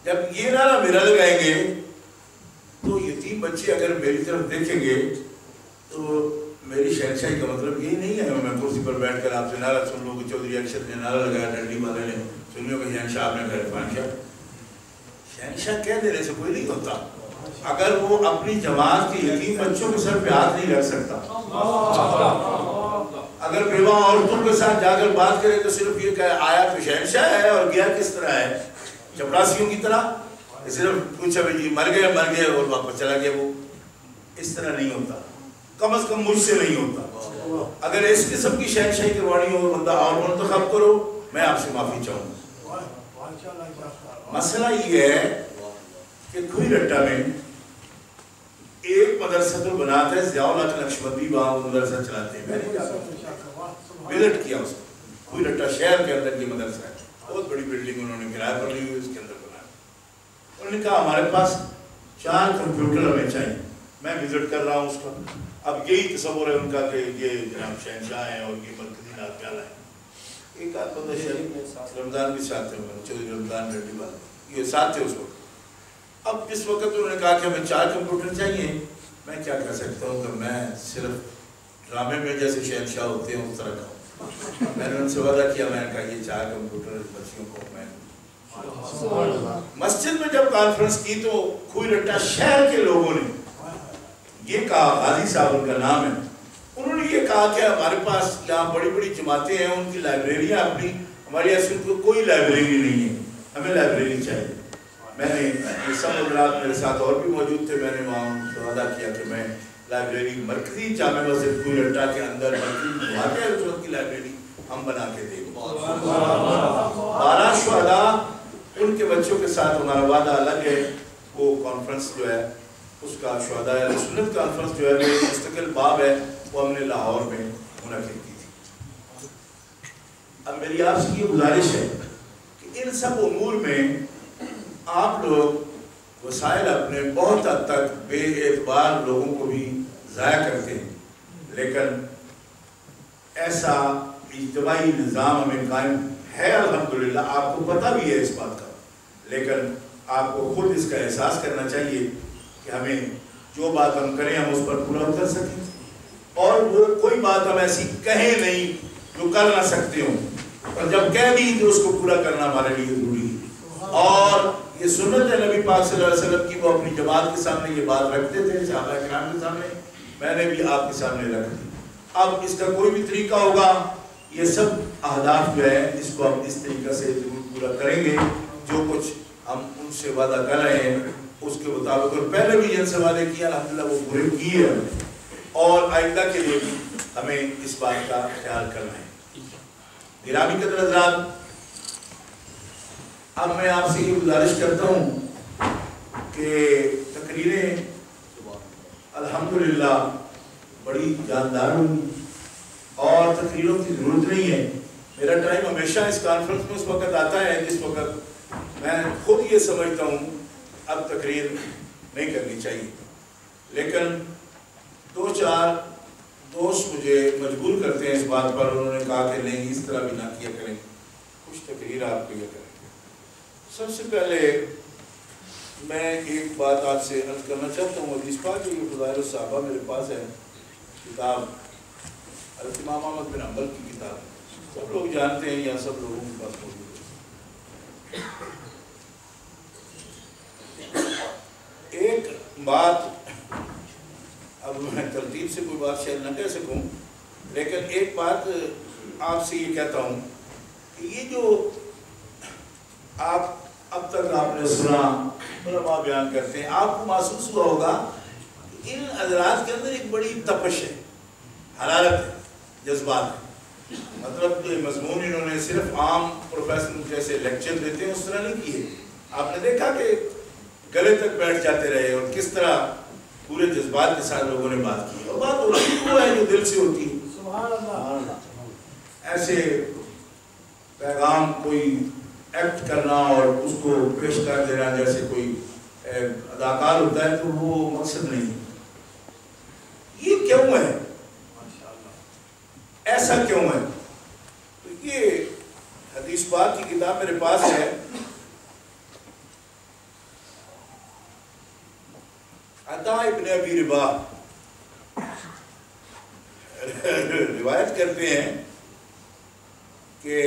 جب یہ نعرہ میرا لگائیں گے تو یتیم بچے اگر میری طرف دیکھیں گے تو میری شہنشاہی کا مطلب یہی نہیں ہے میں کرسی پر بیٹھ کر آپ سے نعرہ سن لوں کہ چودھری اکشر نے نعرہ لگایا، ڈنڈی والے نے دنیا کو شہنشاہ نے پھر عرفان کیا. شہنشاہ کہہ دینے سے کوئی نہیں ہوتا. اگر وہ اپنی جماعت کے یتیم بچوں کے سر پہ ہاتھ نہیں رکھ سکتا, اگر بیوہ عورتوں کے ساتھ جا کر بات کرے تو صرف یہ کہ آیا تو شہنشاہ ہے اور گیا کس طرح ہے, چپڑاسیوں کی طرح, صرف پوچھا بھی جی مر گئے اور واپس چلا گیا. وہ اس طرح نہیں ہوتا, کم از کم مجھ سے نہیں ہوتا. اگر اس قسم کی شہنشاہی کروانی ہو بندہ اور منتخب کرو, میں آپ سے معافی چاہوں گا. مسئلہ یہ ہے کہ کھوئی رٹا میں ایک مدرسہ تو بناتا ہے, ضیاء الحق نقشبندی وہاں وہ مدرسہ چلاتے ہیں. میں نے وزٹ کیا اس کو. کھوئی رٹا شہر کے اندر یہ مدرسہ ہے, بہت بڑی بلڈنگ انہوں نے کرایہ پر لی ہوئی, اس کے اندر بنایا. انہوں نے کہا ہمارے پاس 4 کمپیوٹر ہمیں چاہیے. میں وزٹ کر رہا ہوں اس کا. اب یہی تصور ہے ان کا کہ یہ جناب شہنشاہ ہیں اور یہ مرکزی نات پیالہ ہے. ایک آدھ بندہ شہری رمضان بھی ساتھ تھے, چودھری رمضان ریڈی والے, یہ ساتھ تھے اس وقت. اب جس وقت انہوں نے کہا کہ ہمیں 4 کمپیوٹر چاہیے, میں کیا کہہ سکتا ہوں کہ میں صرف ڈرامے میں جیسے شہنشاہ ہوتے ہیں اس طرح کا ہوں. میں نے ان سے وعدہ کیا, میں نے کہا یہ 4 کمپیوٹر بچیوں کو میں. مسجد میں جب کانفرنس کی تو کھوئی رٹا شہر کے لوگوں نے یہ کہا, غازی صاحب ان کا نام ہے, انہوں نے یہ کہا کہ ہمارے پاس یہاں بڑی بڑی جماعتیں ہیں, ان کی لائبریریاں اپنی, ہماری ایسی کوئی لائبریری نہیں ہے, ہمیں لائبریری چاہیے. میں نے سب حضرات میرے ساتھ اور بھی موجود تھے, میں نے وہاں ان سے وعدہ کیا کہ میں لائبریری مرکزی جامع مسجد کھوئی رٹا کے اندر مرکزی جماعتیں ہیں اس وقت کی لائبریری ہم بنا کے دیں. 12 شہداء ان کے بچوں کے ساتھ ہمارا وعدہ الگ ہے. وہ کانفرنس جو ہے اس کا شہداء اہل سنت کانفرنس جو ہے وہ مستقل باب ہے, وہ ہم نے لاہور میں منعقد کی تھی. اب میری آپ سے یہ گزارش ہے کہ ان سب امور میں آپ لوگ وسائل اپنے بہت حد تک بے اعتبار لوگوں کو بھی ضائع کرتے ہیں, لیکن ایسا اجتماعی نظام ہمیں قائم ہے الحمدللہ. آپ کو پتہ بھی ہے اس بات کا, لیکن آپ کو خود اس کا احساس کرنا چاہیے کہ ہمیں جو بات ہم کریں ہم اس پر پورا اتر سکیں, اور وہ کوئی بات ہم ایسی کہیں نہیں جو کر نہ سکتے ہوں, اور جب کہہ دی تو اس کو پورا کرنا ہمارے لیے ضروری ہے. اور یہ سنت ہے نبی پاک صلی اللہ علیہ وسلم کی, وہ اپنی جماعت کے سامنے یہ بات رکھتے تھے, صحابہ کرام کے سامنے, میں نے بھی آپ کے سامنے رکھ دی. اب اس کا کوئی بھی طریقہ ہوگا, یہ سب اہداف جو ہے اس کو ہم اس طریقہ سے ضرور پورا کریں گے. جو کچھ ہم ان سے وعدہ کر رہے ہیں اس کے مطابق, اور پہلے بھی جن سے وعدے کیا الحمدللہ وہ پورے کیے ہیں, اور آئندہ کے لیے بھی ہمیں اس بات کا خیال کرنا ہے. گرامی قدر حضرات, اب میں آپ سے یہ گزارش کرتا ہوں کہ تقریریں الحمدللہ بڑی جاندار ہوئی, اور تقریروں کی ضرورت نہیں ہے. میرا ٹائم ہمیشہ اس کانفرنس میں اس وقت آتا ہے جس وقت میں خود یہ سمجھتا ہوں اب تقریر نہیں کرنی چاہیے, لیکن 2-4 دوست مجھے مجبور کرتے ہیں اس بات پر. انہوں نے کہا کہ نہیں اس طرح بھی نہ کیا کریں, کچھ تقریر آپ کو یہ کریں. سب سے پہلے میں ایک بات آپ سے عرض کرنا چاہتا ہوں. حدیث پاک کی فضائل الصحابہ میرے پاس ہے کتاب, حضرت امام احمد بن حنبل کی کتاب, سب لوگ جانتے ہیں یا سب لوگوں کے پاس موجود ہے. ایک بات, اب میں ترتیب سے کوئی بات شاید نہ کہہ سکوں, لیکن ایک بات آپ سے یہ کہتا ہوں کہ یہ جو آپ اب تک آپ نے سنا علماء بیان کرتے ہیں, آپ کو محسوس ہوا ہوگا کہ ان حضرات کے اندر ایک بڑی تپش ہے, حرارت ہے, جذبات ہے. مطلب مضمون انہوں نے صرف عام پروفیسر جیسے لیکچر دیتے ہیں اس طرح نہیں کیے. آپ نے دیکھا کہ گلے تک بیٹھ جاتے رہے, اور کس طرح پورے جذبات کے ساتھ لوگوں نے بات کی, اور بات ہوتی وہ ہے جو دل سے ہوتی ہے. سبحان اللہ. ایسے پیغام کوئی ایکٹ کرنا اور اس کو پیش کر دینا جیسے کوئی اداکار ہوتا ہے, تو وہ مقصد نہیں. یہ کیوں ہے, ایسا کیوں ہے؟ تو یہ حدیث پاک کی کتاب میرے پاس ہے, عطا ابن ابی رباح روایت کرتے ہیں کہ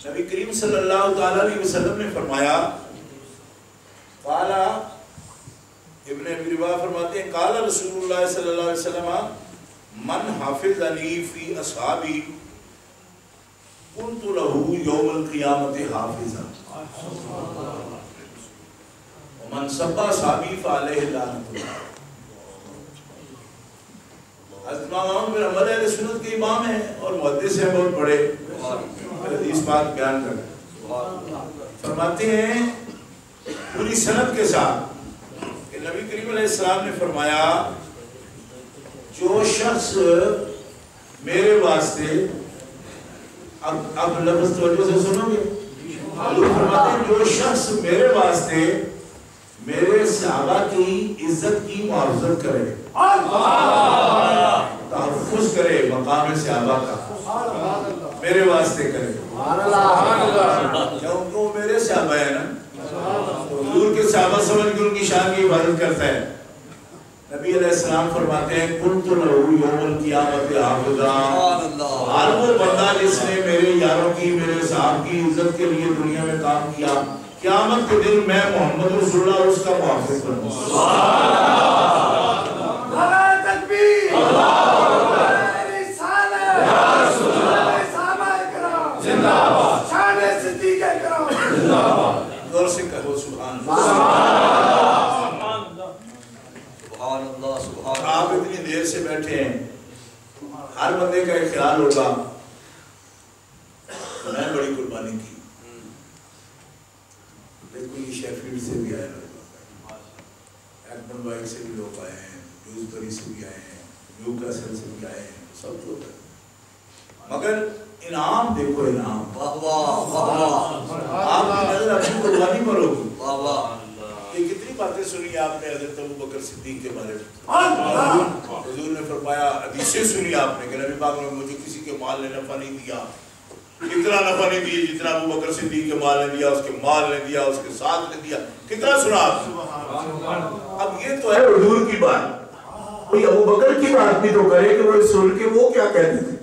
نبی کریم صلی اللہ تعالیٰ علیہ وسلم نے فرمایا، قالا ابن ابی رباح فرماتے ہیں، قال رسول اللہ صلی اللہ علیہ وسلم من حافظنی فی اصحابی قلت له یوم القیامت حافظا ومن سب اصحابی فعلیہ لعنۃ اللہ۔ حضرت امام احمد بن حنبل اہل سنت کے امام ہیں اور محدث ہیں، بہت بڑے حدیث پاک بیان کرتے ہیں، فرماتے ہیں پوری سند کے ساتھ کہ نبی کریم علیہ السلام نے فرمایا، جو شخص میرے واسطے، اب لفظ توجہ سے سنو گے، فرماتے ہیں جو شخص میرے واسطے میرے صحابہ کی عزت کی محافظت کرے، تحفظ کرے مقام صحابہ کا، میرے واسطے کرے، کیونکہ وہ میرے صحابہ ہیں نا، حضور کے صحابہ سمجھ کے ان کی شان کی حفاظت کرتا ہے۔ نبی علیہ السلام فرماتے ہیں قلت له یوم القیامت حافظا، ہر وہ بندہ جس نے میرے یاروں کی، میرے صاحب کی عزت کے لیے دنیا میں کام کیا، قیامت کے دن میں محمد رسول اللہ اس کا محافظ بنوں گا۔ نعرہ تکبیر، نعرہ رسالت، یا رسول اللہ، صحابہ کرام زندہ باد، شان صدیق کرام زندہ باد۔ غور سے کہو سبحان اللہ، سبحان اللہ، سبحان اللہ۔ آپ اتنی دیر سے بیٹھے ہیں، ہر بندے کا ایک خیال ہوگا میں بڑی قربانی کی، لیکن یہ شیفیلڈ سے بھی آئے لوگ، ایکمن بائک سے بھی لوگ آئے ہیں، ڈیوزبری سے بھی آئے ہیں، نیو کیسل سے بھی آئے ہیں، سب لوگ ہیں، مگر انعام دیکھو، انعام آپ کی نظر اپنی قربانی پر ہوگی۔ یہ کتنی باتیں سنی آپ نے حضرت ابوبکر صدیق کے بارے میں، حضور نے فرمایا، حدیثیں سنی آپ نے کہ نبی پاک نے مجھے کسی کے مال نے نفع نہیں دیا، اتنا نفع نہیں دیا جتنا ابوبکر صدیق کے مال نے دیا، اس کے مال نے دیا، اس کے ساتھ نے دیا، کتنا سنا آپ نے۔ اب یہ تو ہے حضور کی بات، کوئی ابوبکر کی بات بھی تو کرے کہ وہ سن کے وہ کیا کہتے تھے،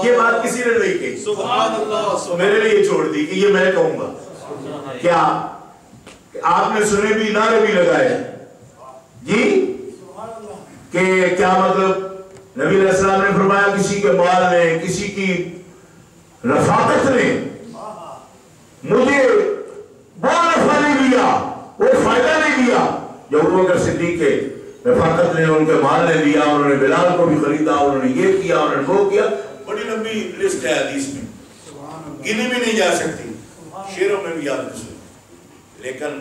یہ بات کسی نے نہیں کہی، میرے لیے چھوڑ دی کہ یہ میں کہوں گا۔ کیا آپ نے سنے بھی، نعرے بھی لگائے جی، کہ کیا مطلب نبی علیہ السلام نے فرمایا کسی کے مال نے، کسی کی رفاقت نے مجھے وہ نفع نہیں دیا، وہ فائدہ نہیں دیا جو ابوبکر صدیق کے رفاقت نے، ان کے مال نے دیا، انہوں نے بلال کو بھی خریدا، انہوں نے یہ کیا، انہوں نے وہ کیا، بڑی لمبی لسٹ ہے حدیث میں، گنی بھی نہیں جا سکتی، شعروں میں بھی آپ نے سنی۔ لیکن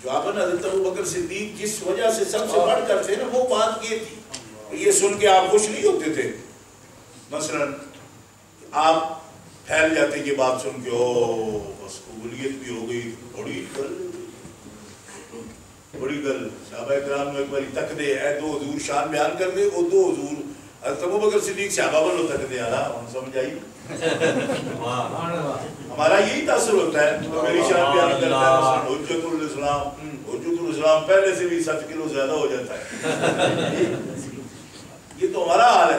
جواباً حضرت ابوبکر صدیق جس وجہ سے سب سے بڑھ کر تھے نا، وہ بات یہ تھی کہ یہ سن کے آپ خوش نہیں ہوتے تھے، مثلا آپ پھیل جاتے یہ بات سن کے، او بس قبولیت بھی ہو گئی، بڑی گل، صحابہ کرام نے ایک باری تک دے، اے دو حضور شان بیان کر دے، وہ دو حضور حضرت ابوبکر صدیق صحابہ بنو تک دے، ہم سمجھ آئی۔ ہمارا یہی تاثر ہوتا ہے، تو میری شان بیان کرتا ہے، مثلا حجت الاسلام پہلے سے بھی 7 کلو زیادہ ہو جاتا ہے، یہ تو ہمارا حال ہے۔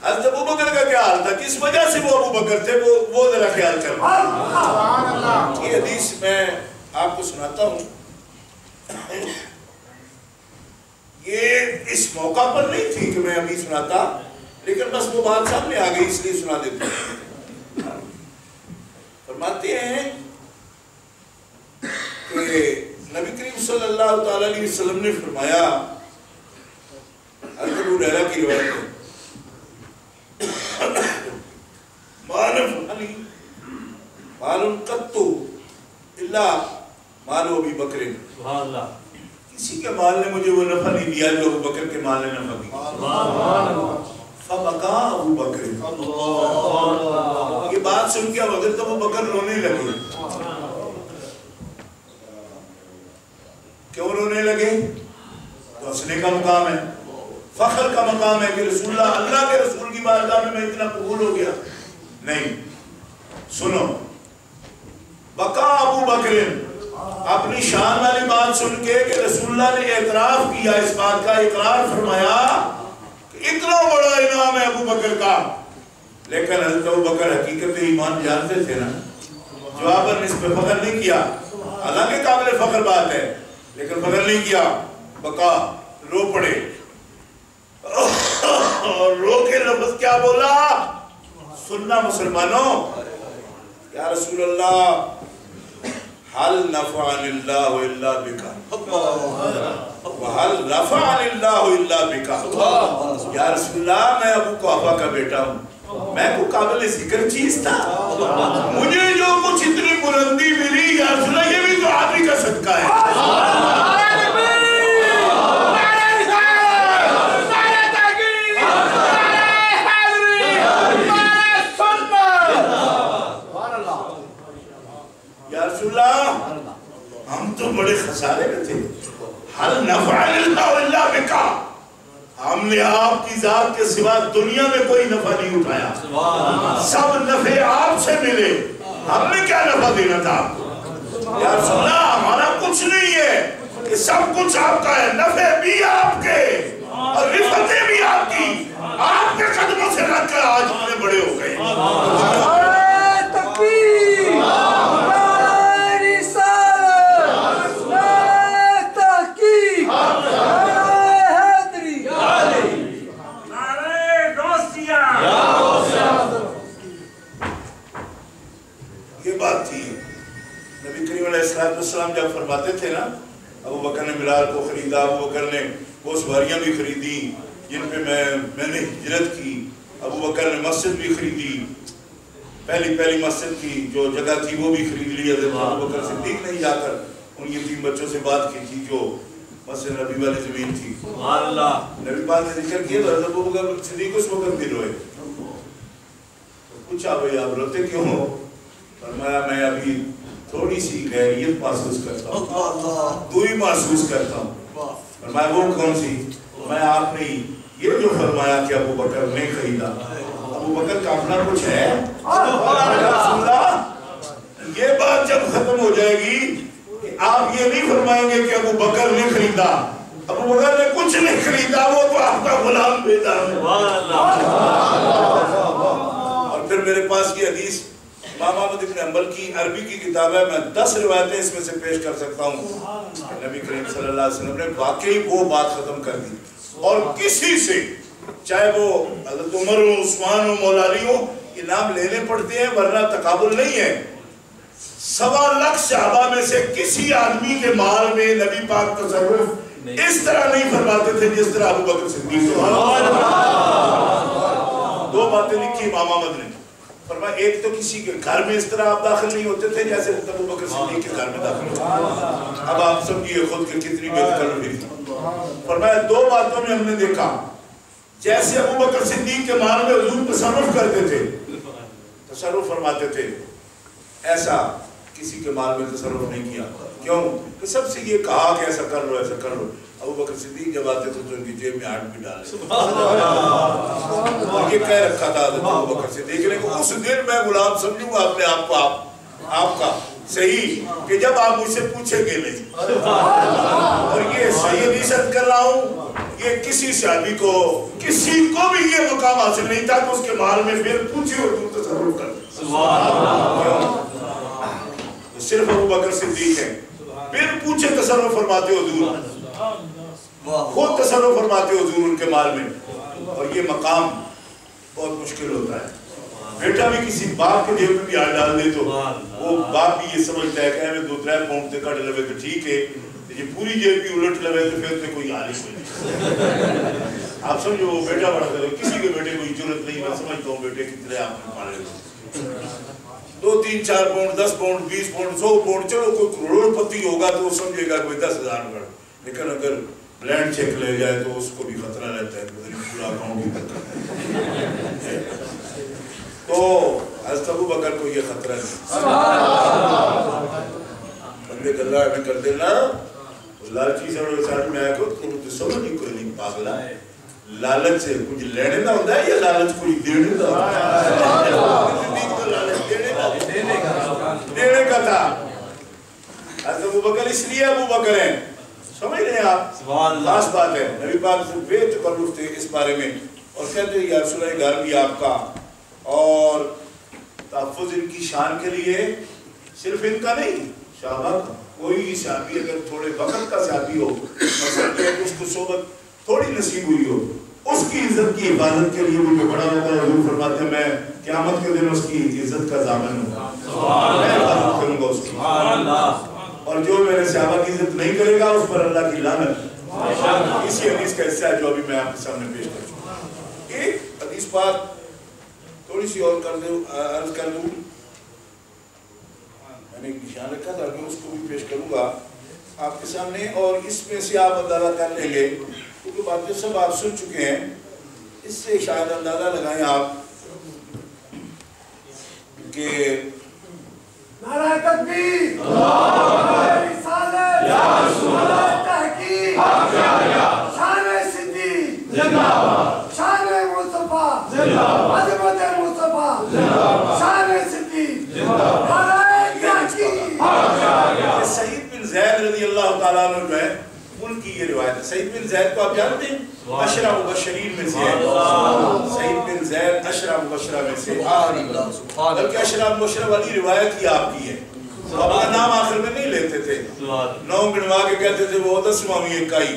حضرت ابوبکر کا کیا حال تھا، کس وجہ سے وہ ابوبکر تھے، وہ ذرا خیال کرنا۔ یہ حدیث میں آپ کو سناتا ہوں، یہ اس موقع پر نہیں تھی کہ میں ابھی سناتا، لیکن بس وہ بات سامنے آ گئی اس لیے سنا دیتا ہوں۔ فرماتے ہیں کہ نبی کریم صلی اللہ تعالیٰ علیہ وسلم نے فرمایا، حضرت ابو ہریرہ کی روایت ہے، مال قط الا مال ابی بکر، کسی کے مال نے مجھے وہ نفع نہیں دیا جو ابو بکر کے مال نے نفع دیا۔ فبکا ابو بکر، یہ بات سن کے حضرت ابو بکر رونے لگے۔ کیوں رونے لگے؟ تو ہنسنے کا مقام ہے، فخر کا مقام ہے کہ رسول اللہ کے رسول کی بارگاہ میں اتنا قبول ہو گیا۔ نہیں، سنو، بکا ابو بکر، اپنی شان والی بات سن کے کہ رسول اللہ نے اعتراف کیا، اس بات کا اقرار فرمایا کہ اتنا بڑا انعام ہے ابو بکر کا لیکن حضرت ابو بکر حقیقت ایمان جانتے تھے نا، جواباً اس پہ فخر نہیں کیا، حالانکہ قابل فخر بات ہے لیکن فخر نہیں کیا، بقا رو پڑے اور رو کے لفظ کیا بولا؟ سننا مسلمانوں، یا رسول اللہ حل نفعن اللہ الا بکا وحل رفعن اللہ الا بکا، یا رسول اللہ میں ابو قحافہ کا بیٹا ہوں، میں کو قابل ذکر چیز تھا، مجھے جو کچھ اتنی بلندی ملی یا رسول اللہ یہ بھی تو آپ ہی کا صدقہ ہے۔ یا رسول اللہ ہم تو بڑے خسارے میں تھے، حل نفعن اللہ الا بکا، ہم نے آپ کی ذات کے سوا دنیا میں کوئی نفع نہیں اٹھایا، سب نفع آپ سے ملے، ہم نے کیا نفع دینا تھا؟ یا رسول اللہ ہمارا کچھ نہیں ہے، کہ سب کچھ آپ کا ہے، نفع بھی آپ کے اور رفتیں بھی آپ کی، آپ کے قدموں سے رکھ کر آج ہم نے بڑے ہو گئے۔ یہ بات تھی نبی کریم علیہ السلام جب فرماتے تھے نا، ابو بکر نے بلال کو خریدا، ابو بکر نے وہ سواریاں بھی خریدی جن پہ میں نے ہجرت کی، ابو بکر نے مسجد بھی خریدی، پہلی مسجد کی جو جگہ تھی وہ بھی خرید لی، حضرت ابو بکر صدیق نے جا کر ان یتیم بچوں سے بات کی تھی جو مسجد نبی والی زمین تھی، نبی پاک نے ذکر کیا حضرت ابو بکر صدیق اس وقت بھی روئے، پوچھا بھئی آپ روتے کیوں ہو؟ فرمایا میں ابھی تھوڑی سی غیریت محسوس کرتا ہوں، دوئی محسوس کرتا ہوں۔ فرمایا وہ کون سی؟ میں آپ نے یہ جو فرمایا کہ ابو بکر نے خریدا، ابو بکر کا اپنا کچھ ہے؟ یہ بات جب ختم ہو جائے گی کہ آپ یہ نہیں فرمائیں گے کہ ابو بکر نے خریدا، ابو بکر نے کچھ نہیں خریدا، وہ تو آپ کا غلام بیٹا ہے۔ اور پھر میرے پاس یہ حدیث امام احمد بن حنبل کی عربی کی کتاب ہے، میں 10 روایتیں اس میں سے پیش کر سکتا ہوں۔ نبی کریم صلی اللہ علیہ وسلم نے واقعی وہ بات ختم کر دی، اور کسی سے چاہے وہ حضرت عمر ہو، عثمان ہو، مولا علی ہو، یہ نام لینے پڑتے ہیں ورنہ تقابل نہیں ہے۔ 1.25 لاکھ صحابہ میں سے کسی آدمی کے مال میں نبی پاک تصرف اس طرح نہیں فرماتے تھے جس طرح ابو بکر صدیق۔ 2 باتیں لکھی امام احمد نے، فرمایا ایک تو کسی کے گھر میں اس طرح آپ داخل نہیں ہوتے تھے جیسے ابو بکر صدیق کے گھر میں داخل ہوتے، اب آپ سمجھیے خود کے کتنی بے تکلفی تھی۔ فرمایا 2 باتوں میں ہم نے دیکھا، جیسے ابو بکر صدیق کے مال میں حضور تصرف کرتے تھے، تصرف فرماتے تھے، ایسا کسی کے مال میں تصرف نہیں کیا۔ کیوں؟ کہ سب سے یہ کہا کہ ایسا کر لو ایسا کر لو، ابو بکر صدیق جب آتے تھے تو ان کی جیب میں ہاتھ بھی ڈالے، اور یہ کہہ رکھا تھا حضرت ابو بکر صدیق نے کہ اس دن میں غلام سمجھوں گا اپنے آپ کو آپ کا صحیح، کہ جب آپ مجھ سے پوچھیں گے نہیں۔ اور یہ صحیح حدیث کر رہا ہوں، یہ کسی صحابی کو کسی کو بھی یہ مقام حاصل نہیں تھا کہ اس کے مال میں پھر پوچھے اور تم تصرف کر، صرف ابو بکر صدیق ہے، پھر پوچھے تصرف فرماتے حضور، خود تصرف فرماتے حضور ان کے مال میں۔ اور یہ مقام بہت مشکل ہوتا ہے، بیٹا بھی کسی باپ کے جیب میں بھی ہاتھ ڈال دے تو وہ باپ بھی یہ سمجھتا ہے کہ ہمیں 2-3 پاؤنڈ تے کٹ لوے تو ٹھیک ہے، یہ پوری جیب بھی الٹ لوے تو پھر تے کوئی حال ہی نہیں۔ آپ سمجھو وہ بیٹا بڑا کرے، کسی کے بیٹے کو ضرورت نہیں، میں سمجھتا ہوں بیٹے کتنے آپ نے پالے، 2-3-4 پاؤنڈ 10 پاؤنڈ 20 پاؤنڈ 100 پاؤنڈ، چلو کوئی کروڑ پتی ہوگا تو وہ سمجھے گا کوئی 10,000 روپے، لیکن اگر بلینڈ چیک لے جائے تو اس کو بھی خطرہ رہتا ہے، پورا اکاؤنٹ بھی خطرہ۔ تو حضرت ابو بکر کو یہ خطرہ نہیں، بندے گلہ ہمیں کر دینا، لالچی سے اور ساتھ میں آئے کو تو سمجھ نہیں کوئی نہیں پاگلا، لالچ سے کچھ لینے نہ ہوتا ہے یا لالچ کوئی دینے نہ ہوتا ہے؟ دینے کا تھا۔ حضرت ابو بکر اس لیے ابو بکر ہیں، سمجھ رہے ہیں آپ، خاص بات ہے۔ نبی پاک سے بے تکلف تھے اس بارے میں، اور کہتے ہیں یا رسول اللہ گھر بھی آپ کا، اور تحفظ ان کی شان کے لیے صرف ان کا نہیں، صحابہ کا کوئی صحابی اگر تھوڑے وقت کا صحابی ہو، مطلب کہ اس کو صحبت تھوڑی نصیب ہوئی ہو، اس کی عزت کی حفاظت کے لیے بھی جو بڑا ہوتا ہے، حضور فرماتے ہیں میں قیامت کے دن اس کی عزت کا ضامن ہوں، میں حفاظت کروں گا اس کی، اور جو میرے صحابہ کی عزت نہیں کرے گا اس پر اللہ کی لعنت۔ اسی حدیث کا حصہ ہے جو ابھی میں آپ کے سامنے پیش کر چکا ہوں۔ ایک حدیث بات تھوڑی سی اور عرض کر دوں، میں نے ایک نشان رکھا تھا کہ اس کو بھی پیش کروں گا آپ کے سامنے، اور اس میں سے آپ اندازہ کر لیں گے کیونکہ باتیں سب آپ سن چکے ہیں، اس سے شاید اندازہ لگائیں آپ کہ نعرہ تکبیر، نعرہ رسالت، یا رسول اللہ، تحقیق، شان صدیق زندہ باد، شان مصطفیٰ زندہ باد، عظمت مصطفیٰ زندہ باد، شان صدیق زندہ باد، نعرہ تحقیق۔ سعید بن زید رضی اللہ تعالیٰ عنہ جو ہے ان کی یہ روایت ہے۔ سعید بن زید کو آپ جانتے ہیں؟ عشرہ مبشرین میں سے ہے، سعید بن زید عشرہ مبشرہ میں سے بلکہ عشرہ مبشرہ والی روایت ہی آپ کی ہے، اپنا نام آخر میں نہیں لیتے تھے، 9 گنوا کے کہتے تھے وہ 10واں بھی اکائی،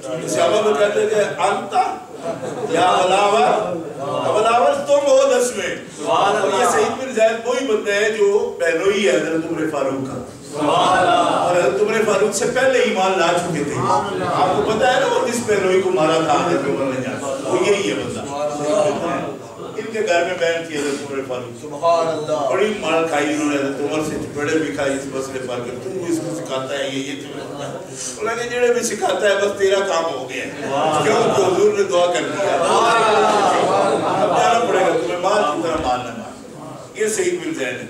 صحابہ کو کہتے تھے انتا یا بلاور تم ہو 10ویں، اور یہ سعید بن زید وہی بندہ ہے جو بہنوئی ہے حضرت عمر فاروق کا، اور حضرت عمر فاروق سے پہلے ایمان لا چکے تھے۔ آپ کو پتہ ہے نا وہ جس بہنوئی کو مارا تھا حضرت عمر نے جانا، وہ یہی ہے بندہ۔ ان کے گھر میں بیعت کی حضرت عمر فاروق، بڑی مار کھائی انہوں نے حضرت عمر سے، بڑے بھی کھائی اس مسئلے پر کہ تو اس کو سکھاتا ہے یہ تو لگے جڑے بھی سکھاتا ہے بس تیرا کام ہو گیا ہے، کیوں کہ حضور نے دعا کر دیا اب جانا پڑے گا تمہیں، مال کی طرح مال نہ مال۔ یہ سعید بن زید ہے۔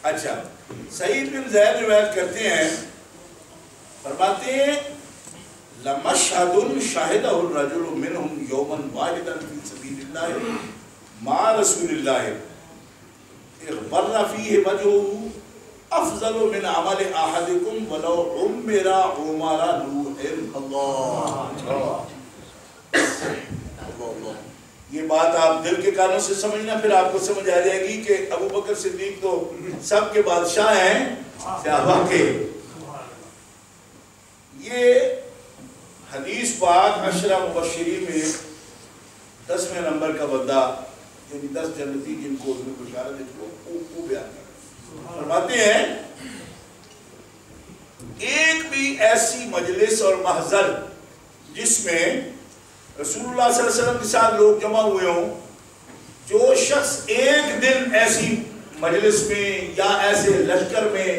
اچھا، سعید بن زید روایت کرتے ہیں، فرماتے ہیں لَمَشْهَدٌ شَهِدَهُ الرَّجُلُ مِنْهُمْ يَوْمًا وَاحِدًا فِي سَبِيلِ اللَّهِ مَعَ رَسُولِ اللَّهِ اغْبَرَّ فِيهِ وَجْهُهُ أَفْضَلُ مِنْ عَمَلِ أَحَدِكُمْ وَلَوْ عُمِّرَ عُمَرَ نُوحٍ۔ یہ بات آپ دل کے کانوں سے سمجھنا، پھر آپ کو سمجھ آ جائے گی کہ ابو بکر صدیق تو سب کے بادشاہ ہیں صحابہ کے۔ یہ حدیث پاک عشرہ مبشرین میں 10ویں نمبر کا بندہ، یعنی 10 جنتی جن کو اس میں بشارت ہے وہ بیان کرتے، فرماتے ہیں ایک بھی ایسی مجلس اور محضر جس میں رسول اللہ صلی اللہ علیہ وسلم کے ساتھ لوگ جمع ہوئے ہوں، جو شخص ایک دن ایسی مجلس میں یا ایسے لشکر میں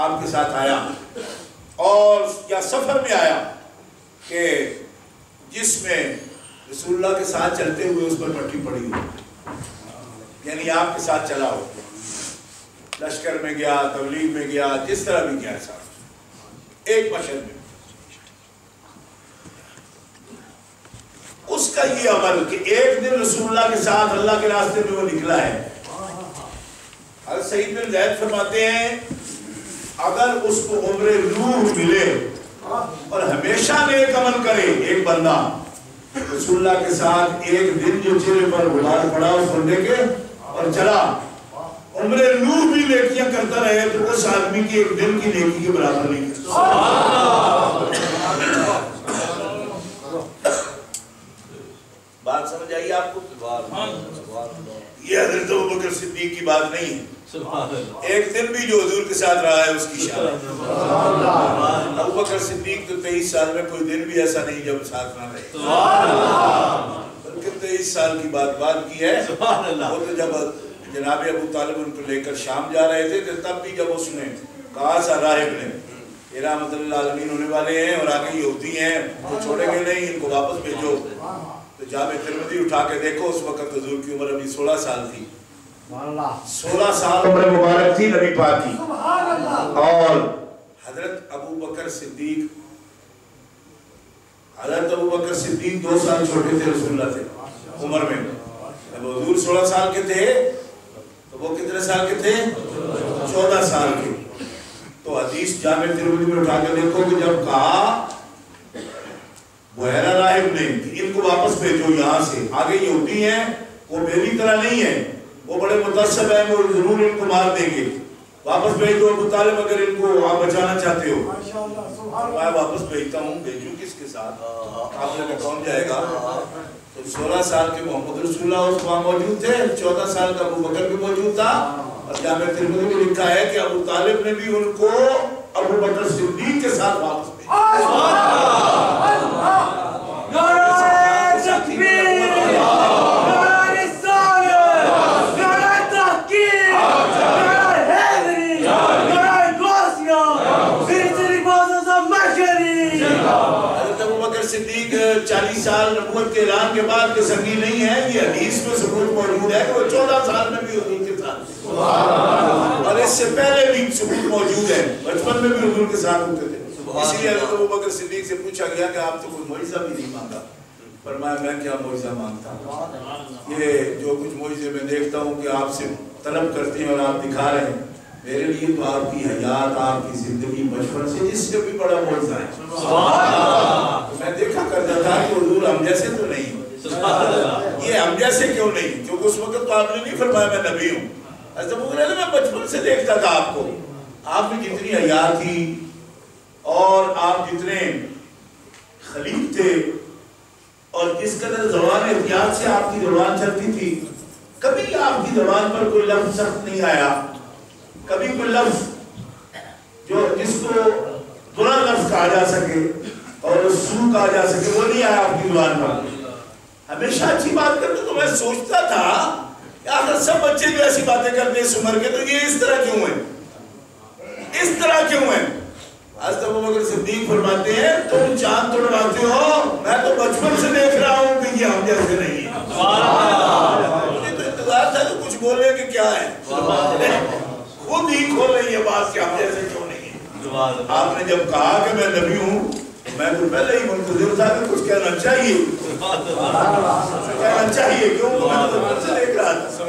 آپ کے ساتھ آیا اور یا سفر میں آیا کہ جس میں رسول اللہ کے ساتھ چلتے ہوئے اس پر پٹی پڑی ہو، یعنی آپ کے ساتھ چلا ہو، لشکر میں گیا، تبلیغ میں گیا، جس طرح بھی گیا ساتھ ایک مشہد میں، اس کا یہ عمل کہ ایک دن رسول اللہ کے ساتھ اللہ کے راستے میں وہ نکلا ہے۔ حضرت سعید بن زید فرماتے ہیں اگر اس کو عمر نوح ملے اور ہمیشہ نیک عمل کرے ایک بندہ، رسول اللہ کے ساتھ ایک دن جو چہرے پر غبار پڑا اس بندے کے اور چلا، عمر نوح بھی نیکیاں کرتا رہے تو اس آدمی کی ایک دن کی نیکی کے برابر نہیں کرتا۔ بات سمجھ آئی آپ کو؟ یہ حضرت ابوبکر صدیق کی بات نہیں ہے، ایک دن بھی جو حضور کے ساتھ رہا ہے اس کی شان ہے۔ ابوبکر صدیق تو 23 سال میں کوئی دن بھی ایسا نہیں جب ساتھ نہ رہے، بلکہ 23 سال کی بات کی ہے۔ وہ تو جب جناب ابو طالب ان کو لے کر شام جا رہے تھے تب بھی جب اس نے کہا سا راہب نے یہ رحمت اللہ عالمین ہونے والے ہیں اور آگے یہودی ہیں، وہ چھوڑیں گے نہیں، ان کو واپس بھیجو، تو جامع ترمذی اٹھا کے دیکھو اس وقت حضور کی عمر ابھی 16 سال تھی، 16 سال عمر مبارک تھی نبی پاک کی، اور حضرت ابو بکر صدیق 2 سال چھوٹے تھے رسول اللہ سے عمر میں، جب حضور 16 سال کے تھے تو وہ کتنے سال کے تھے؟ 14 سال کے۔ تو حدیث جامع ترمذی میں اٹھا کے دیکھو کہ جب کہا بحیرہ راہب نے کہ ان کو واپس بھیجو یہاں سے، آگے یہودی ہیں وہ میری طرح نہیں ہے، وہ بڑے متعصب ہیں، وہ ضرور ان کو مار دیں گے، واپس بھیج دو ابو طالب اگر ان کو آپ بچانا چاہتے ہو۔ میں واپس بھیجتا ہوں، بھیجوں کس کے ساتھ؟ قافلے میں کون جائے گا؟ تو 16 سال کے محمد رسول اللہ اس وہاں موجود تھے، 14 سال کا ابو بکر بھی موجود تھا، اور جامع ترمذی میں لکھا ہے کہ ابو طالب نے بھی ان کو ابو بکر صدیق کے ساتھ واپس صدیق 40 سال نبوت کے اعلان کے بعد کے سنگی نہیں ہے، یہ حدیث میں ثبوت موجود ہے کہ وہ 14 سال میں بھی حضور کے ساتھ، اور اس سے پہلے بھی ثبوت موجود ہے، بچپن میں بھی حضور کے ساتھ ہوتے تھے۔ اسی لیے حضرت ابوبکر صدیق سے پوچھا گیا کہ آپ تو کوئی معجزہ بھی نہیں مانگا، فرمایا میں کیا معجزہ مانگتا ہوں، یہ جو کچھ معجزے میں دیکھتا ہوں کہ آپ سے طلب کرتے ہیں اور آپ دکھا رہے ہیں، میرے لیے تو آپ کی حیات، آپ کی زندگی بچپن سے اس سے بھی بڑا معجزہ ہے۔ میں دیکھا کرتا تھا کہ حضور ہم جیسے تو نہیں، یہ ہم جیسے کیوں نہیں، کیونکہ اس وقت تو آپ نے نہیں فرمایا میں نبی ہوں، حضرت ابو ہریرہ میں بچپن سے دیکھتا تھا آپ کو، آپ میں جتنی حیات تھی اور آپ جتنے خلیق تھے اور جس قدر زبان احتیاط سے آپ کی زبان چلتی تھی، کبھی آپ کی زبان پر کوئی لفظ سخت نہیں آیا، کبھی کوئی لفظ جو جس کو برا لفظ کہا جا سکے اور سو کہا جا سکے وہ نہیں آیا آپ کی زبان پر، ہمیشہ اچھی بات کرتے۔ تو میں سوچتا تھا کہ آخر سب بچے جو ایسی باتیں کرتے اس عمر کے، تو یہ اس طرح کیوں ہیں، اس طرح کیوں ہیں؟ حضرت ابوبکر صدیق فرماتے ہیں تم چاند توڑواتے ہو، میں تو بچپن سے دیکھ رہا ہوں کہ یہ ہم جیسے نہیں ہیں، مجھے تو انتظار تھا کہ کچھ بولے کہ کیا ہے، خود ہی کھولے یہ بات کہ ہم جیسے کیوں نہیں ہیں۔ آپ نے جب کہا کہ میں نبی ہوں، میں تو پہلے ہی منتظر تھا کہ کچھ کہنا چاہیے، کہنا چاہیے، کیوں میں تو بچپن سے دیکھ رہا تھا۔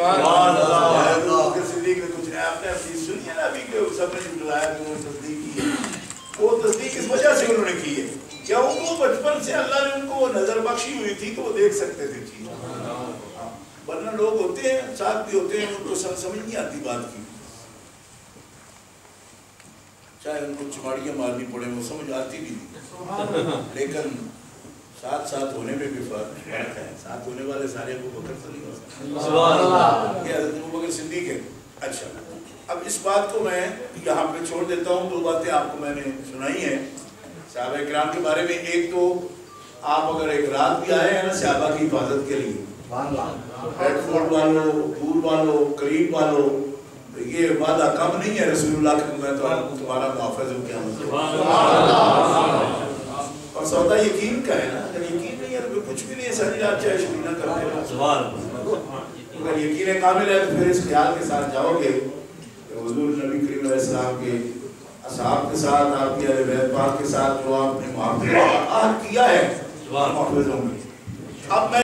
ابوبکر صدیق نے کچھ آپ نے حدیث سنی ہے نا ابھی کہ سب نے جھٹلایا کہ وہ تصدیق کی ہے، وہ تصدیق اس وجہ سے انہوں نے کی ہے کیا ان کو بچپن سے اللہ نے ان کو نظر بخشی ہوئی تھی کہ وہ دیکھ سکتے تھے چیز، ورنہ لوگ ہوتے ہیں ساتھ بھی ہوتے ہیں ان کو سمجھ نہیں آتی بات کی، چاہے ان کو چماڑیاں مارنی پڑے وہ سمجھ آتی بھی نہیں، لیکن ساتھ ساتھ ہونے میں بھی فرق ہے، ساتھ ہونے والے سارے ابوبکر تو نہیں ہو سکتے، یہ حضرت ابوبکر صدیق ہے۔ اچھا اب اس بات کو میں یہاں پہ چھوڑ دیتا ہوں، دو باتیں آپ کو میں نے سنائی ہیں صحابہ کرام کے بارے میں۔ ایک تو آپ اگر ایک رات بھی آئے ہیں نا صحابہ کی حفاظت کے لیے، ریڈ فورٹ والوں، دور والوں، قریب والوں، یہ وعدہ کم نہیں ہے رسول اللہ کہ میں تو تمہارا محافظ ہوں، کیا اور سودا یقین کا ہے نا، اگر یقین نہیں ہے تو کچھ بھی نہیں ہے، ساری رات چاہے شروع نہ کرتے رہو، اگر یقین کامل ہے تو پھر اس خیال کے ساتھ جاؤ گے کہ حضور نبی کریم علیہ السلام کے اصحاب کے ساتھ، آپ کے اہل بیت پاک کے ساتھ جو آپ نے محافظ کیا ہے محافظ ہوں گے۔ اب میں